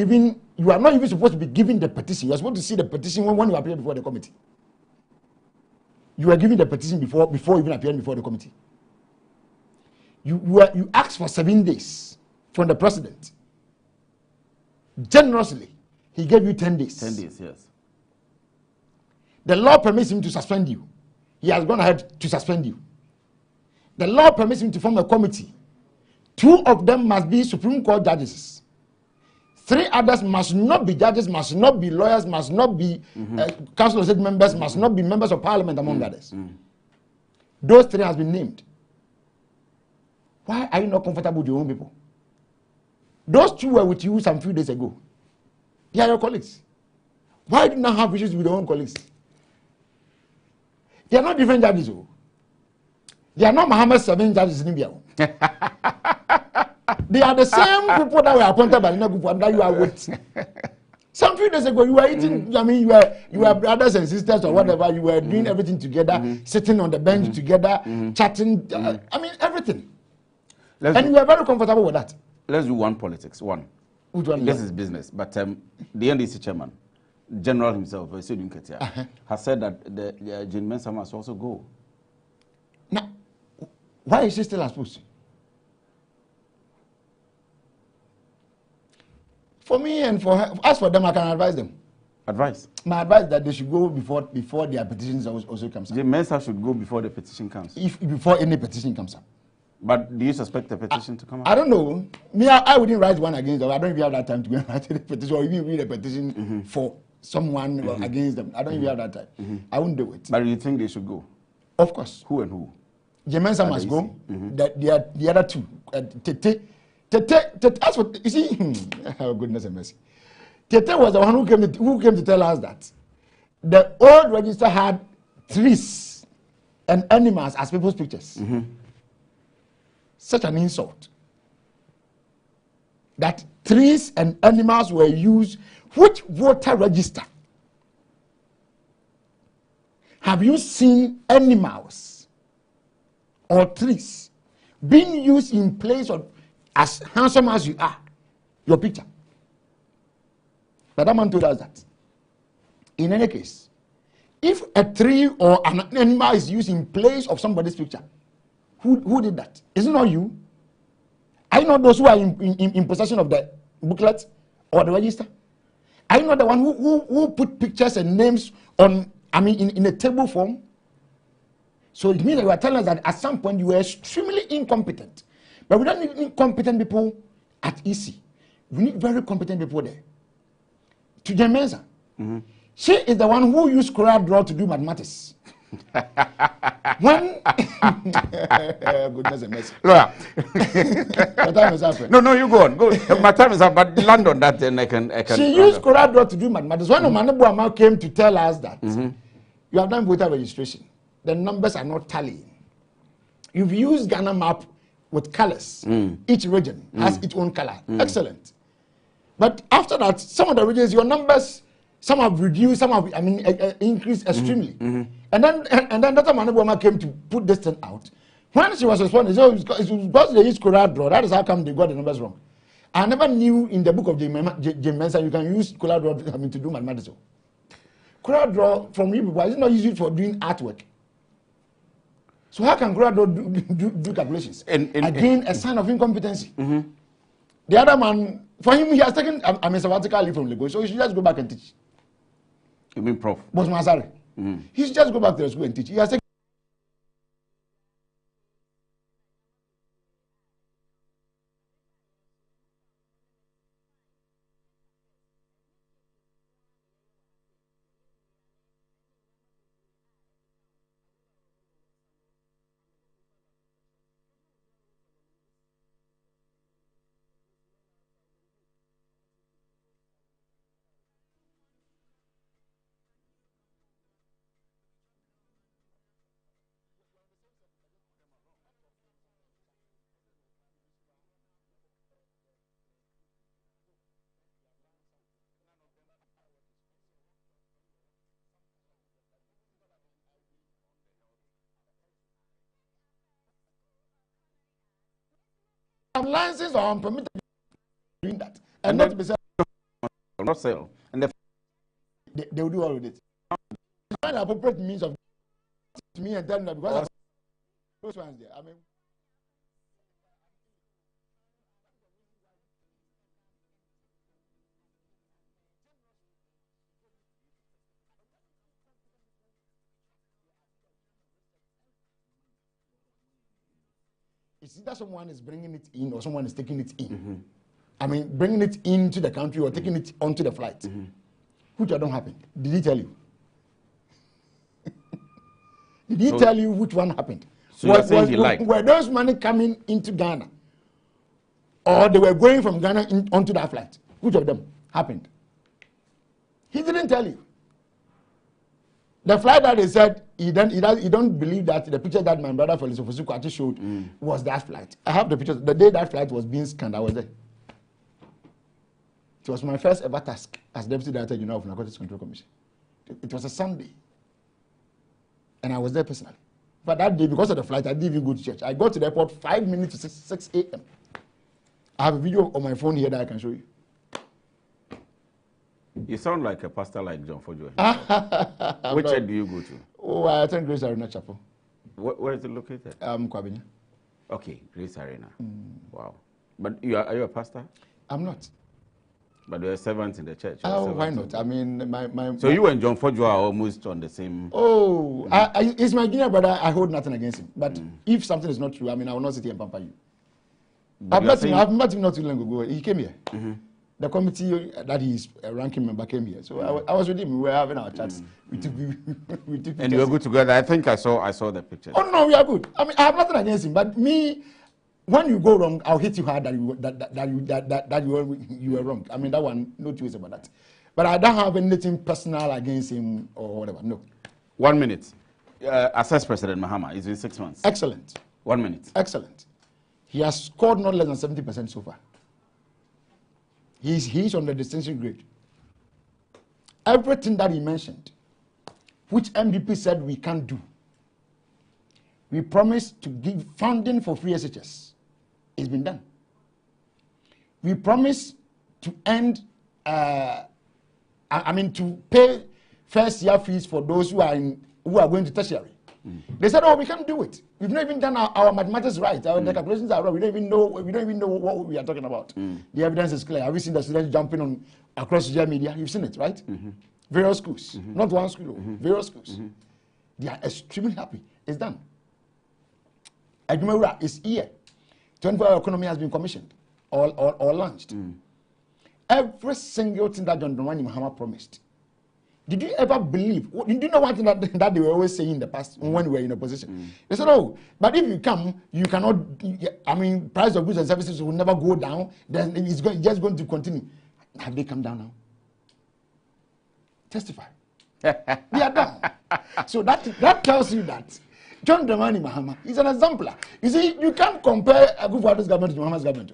not even supposed to be given the petition. You are supposed to see the petition when you appear before the committee. You are given the petition before even appearing before the committee. You asked for 7 days from the president. Generously, he gave you 10 days. 10 days, yes. The law permits him to suspend you. He has gone ahead to suspend you. The law permits him to form a committee. 2 of them must be Supreme Court judges. 3 others must not be judges, must not be lawyers, must not be Council of State members, must not be members of Parliament, among others. Those 3 has been named. Why are you not comfortable with your own people? Those 2 were with you some few days ago. They are your colleagues. Why do you not have issues with your own colleagues? They are not different judges. They are not Muhammad's 7 judges in India. They are the same people that were appointed by the NACOC that you are with. Some few days ago, you were eating, I mean, you were brothers and sisters or whatever. You were doing everything together, sitting on the bench together, chatting. I mean, everything. And you are very comfortable with that. Let's do one politics. One. Which one? This is business. But the NDC chairman, General himself, has said that the Jane Mensah must also go. Now, why is she still as post? For me and for her, as for them, I can advise them. Advice? My advice is that they should go before their petitions also comes up. Jane Mensah should go before the petition comes. Before any petition comes up. But do you suspect the petition to come up? I don't know. Me, I wouldn't write one against them. I don't even have that time to go and write a petition or even read a petition for someone against them. I don't even have that time. I wouldn't do it. But do you think they should go? Of course. Who and who? Jane Mensah must go. The other 2. As for, you see, oh goodness and mercy. Tete was the one who came to tell us that the old register had trees and animals as people's pictures. Such an insult. That trees and animals were used. Which voter register have you seen animals or trees being used in place of as handsome as you are, your picture? But that man told us that. In any case, If a tree or an animal is used in place of somebody's picture, who did that? Is it not you? Are you not those who are in possession of the booklet or the register? Are you not the one who put pictures and names on, in a table form? So it means that you are telling us that at some point you were extremely incompetent. But we don't need incompetent people at EC. We need very competent people there. To Jemensa, she is the one who used Corel Draw to do mathematics. When goodness and mercy. Lawyer. My time is up. No, you go on. Go. My time is up, but land on that, then I can. She used Corel Draw to do mathematics. When Omanabu Amal came to tell us that you have done voter registration, the numbers are not tallying. You've used Ghana map with colors. Each region has its own color. Excellent. But after that, some of the regions, your numbers, some have reduced, some have increased extremely. And then Dr. Manabuama came to put this thing out. When she was responding, so it's because they use Corel Draw. That is how come they got the numbers wrong. I never knew in the book of James Mensa you can use Corel Draw to do mathematics. Corel Draw from you people is not used for doing artwork. So how can Corel Draw do calculations? Again, a sign of incompetency. The other man, for him, he has taken a sabbatical leave from Lagos, so he should just go back and teach. You mean Prof? Boss Masari. He should just go back to the school and teach. He has taken. Licenses are unpermitted doing that, and not to be said. Not sell, and they will do all of it. Find an appropriate means of to me and tell them that because those ones there. It's either someone is bringing it in or someone is taking it in. Bringing it into the country or taking it onto the flight. Which don't happen. Did he tell you? Did he tell you which one happened? So you're saying he liked? Were those money coming into Ghana? Or they were going from Ghana onto that flight? Which of them happened? He didn't tell you. The flight that they said he don't believe that the picture that my brother Felix Ofosukwati showed was that flight. I have the pictures. The day that flight was being scanned, I was there. It was my first ever task as Deputy Director General of Narcotics Control Commission. It was a Sunday. And I was there personally. But that day, because of the flight, I didn't even go to church. I got to the airport 5 minutes to 6 a.m. I have a video on my phone here that I can show you. You sound like a pastor like John Fojo. Which church do you go to? Oh, I attend Grace Arena Chapel. Where is it located? Kwabinya. Okay, Grace Arena. Wow. But are you a pastor? I'm not. But you're a servant in the church. Oh, why not? So you and John Fojo are almost on the same. Oh, he's my junior brother. I hold nothing against him. But if something is not true, I will not sit here and pamper you. I've met him not too long ago. He came here. The committee that he's a ranking member came here. So I was with him. We were having our chats. We took and you were good together. I think I saw the picture. Oh no, we are good. I have nothing against him. But me, when you go wrong, I'll hit you hard that you were wrong. That one, no two ways about that. But I don't have anything personal against him or whatever. No. 1 minute. Assess President Mahama. It's been 6 months. Excellent. 1 minute. Excellent. He has scored not less than 70% so far. He's on the distinction grade. Everything that he mentioned, which MDP said we can't do, we promised to give funding for free SHS. It's been done. We promised to end, to pay first year fees for those who are going to tertiary. They said, "Oh, we can't do it. We've not even done our mathematics right. The calculations are wrong. We don't even know what we are talking about. The evidence is clear. Have you seen the students jumping on across social media? You've seen it, right? Various schools, not one school, various schools. They are extremely happy. It's done. Abluma is here. 24-hour economy has been commissioned or launched. Every single thing that John Dramani Mahama promised. Did you ever believe? Did you know one thing that they were always saying in the past when we were in opposition? They said, "Oh, but if you come, you cannot. I mean, price of goods and services will never go down. Then it's just going to continue." Have they come down now? Testify. They are down. So that tells you that John Dramani Mahama is an exemplar. You see, you can't compare Akufo-Addo's government to Mahama's government.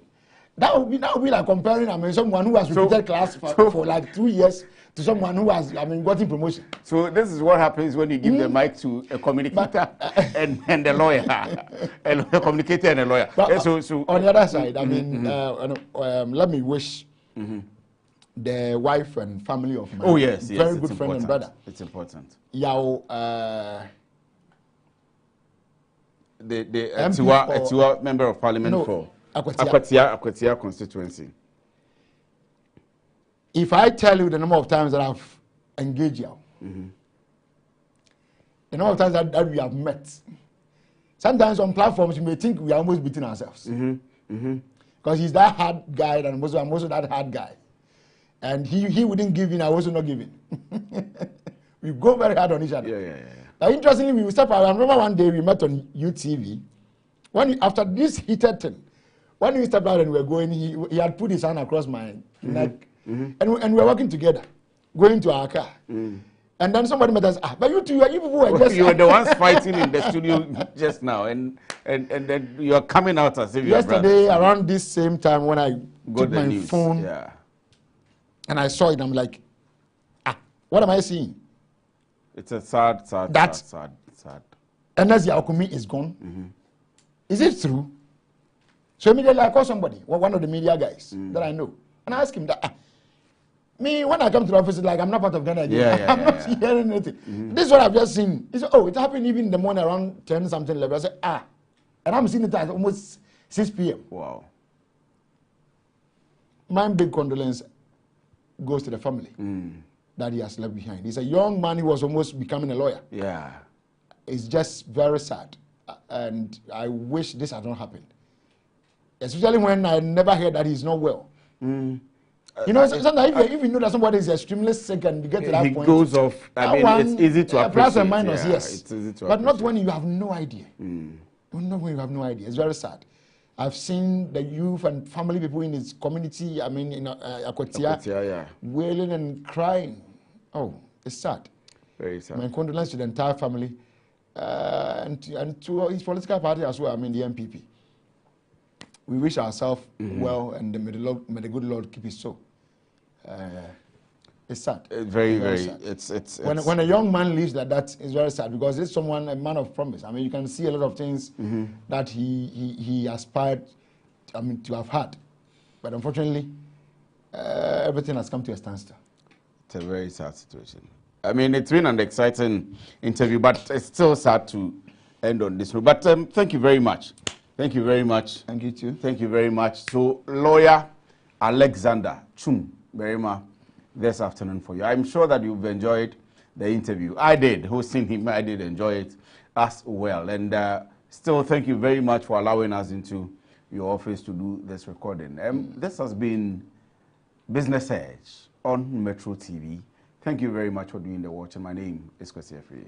That would be like comparing, someone who has repeated class for like 2 years to someone who has, gotten promotion. So this is what happens when you give the mic to a communicator and a lawyer, a communicator and a lawyer. But, so on the other side, let me wish the wife and family of my very good friend and brother. It's important. Yao, the Etiwa member of parliament for Akwatia constituency. If I tell you the number of times that I've engaged you, the number of times that we have met, sometimes on platforms you may think we are almost beating ourselves. Because he's that hard guy and I'm also that hard guy. And he wouldn't give in, I also not giving. We go very hard on each other. Now, interestingly, we will step out. I remember one day we met on UTV. After this heated thing, when we stepped out and we were going, he had put his hand across my neck. And we were working together, going to our car. And then somebody met us, but you people were just... You were the ones fighting in the studio just now, and then you are coming out as if you are yesterday, around this same time, when I took my phone, and I saw it, I'm like, what am I seeing? It's a sad. Unless Yaokumi is gone. Is it true? So immediately I call somebody, one of the media guys that I know, and I ask him that, me, when I come to the office, like, I'm not part of Ghana again. I'm not hearing anything. This is what I've just seen. He said, oh, it happened even in the morning around 10 something level. I said, and I'm seeing it at almost 6 p.m. Wow. My big condolence goes to the family that he has left behind. He's a young man who was almost becoming a lawyer. Yeah. It's just very sad. And I wish this had not happened. Especially when I never heard that he's not well. You know, sometimes if you know that somebody is extremely sick and you get to that point, goes off. I mean, it's easy to appreciate. Plus and minus, yes. It's easy to but not when you have no idea. Not when you have no idea. It's very sad. I've seen the youth and family people in his community, I mean, in Akwatia, wailing and crying. Oh, it's sad. Very sad. My condolences to the entire family and to his political party as well, I mean, the MPP. We wish ourselves well, and may the good Lord keep his soul. It's sad. Very sad. It's when a young man leaves like that, it's very sad because it's someone, a man of promise. I mean, you can see a lot of things that he aspired, to have had, but unfortunately, everything has come to a standstill. It's a very sad situation. I mean, it's been an exciting interview, but it's still sad to end on this note. But thank you very much. Thank you very much. Thank you too. Thank you very much. So, lawyer Alexander Chum Berima, this afternoon for you. I'm sure that you've enjoyed the interview. I did. Hosting him, I did enjoy it as well. And still, thank you very much for allowing us into your office to do this recording. This has been Business Edge on Metro TV. Thank you very much for doing the watch. And my name is Kwesi Afriye.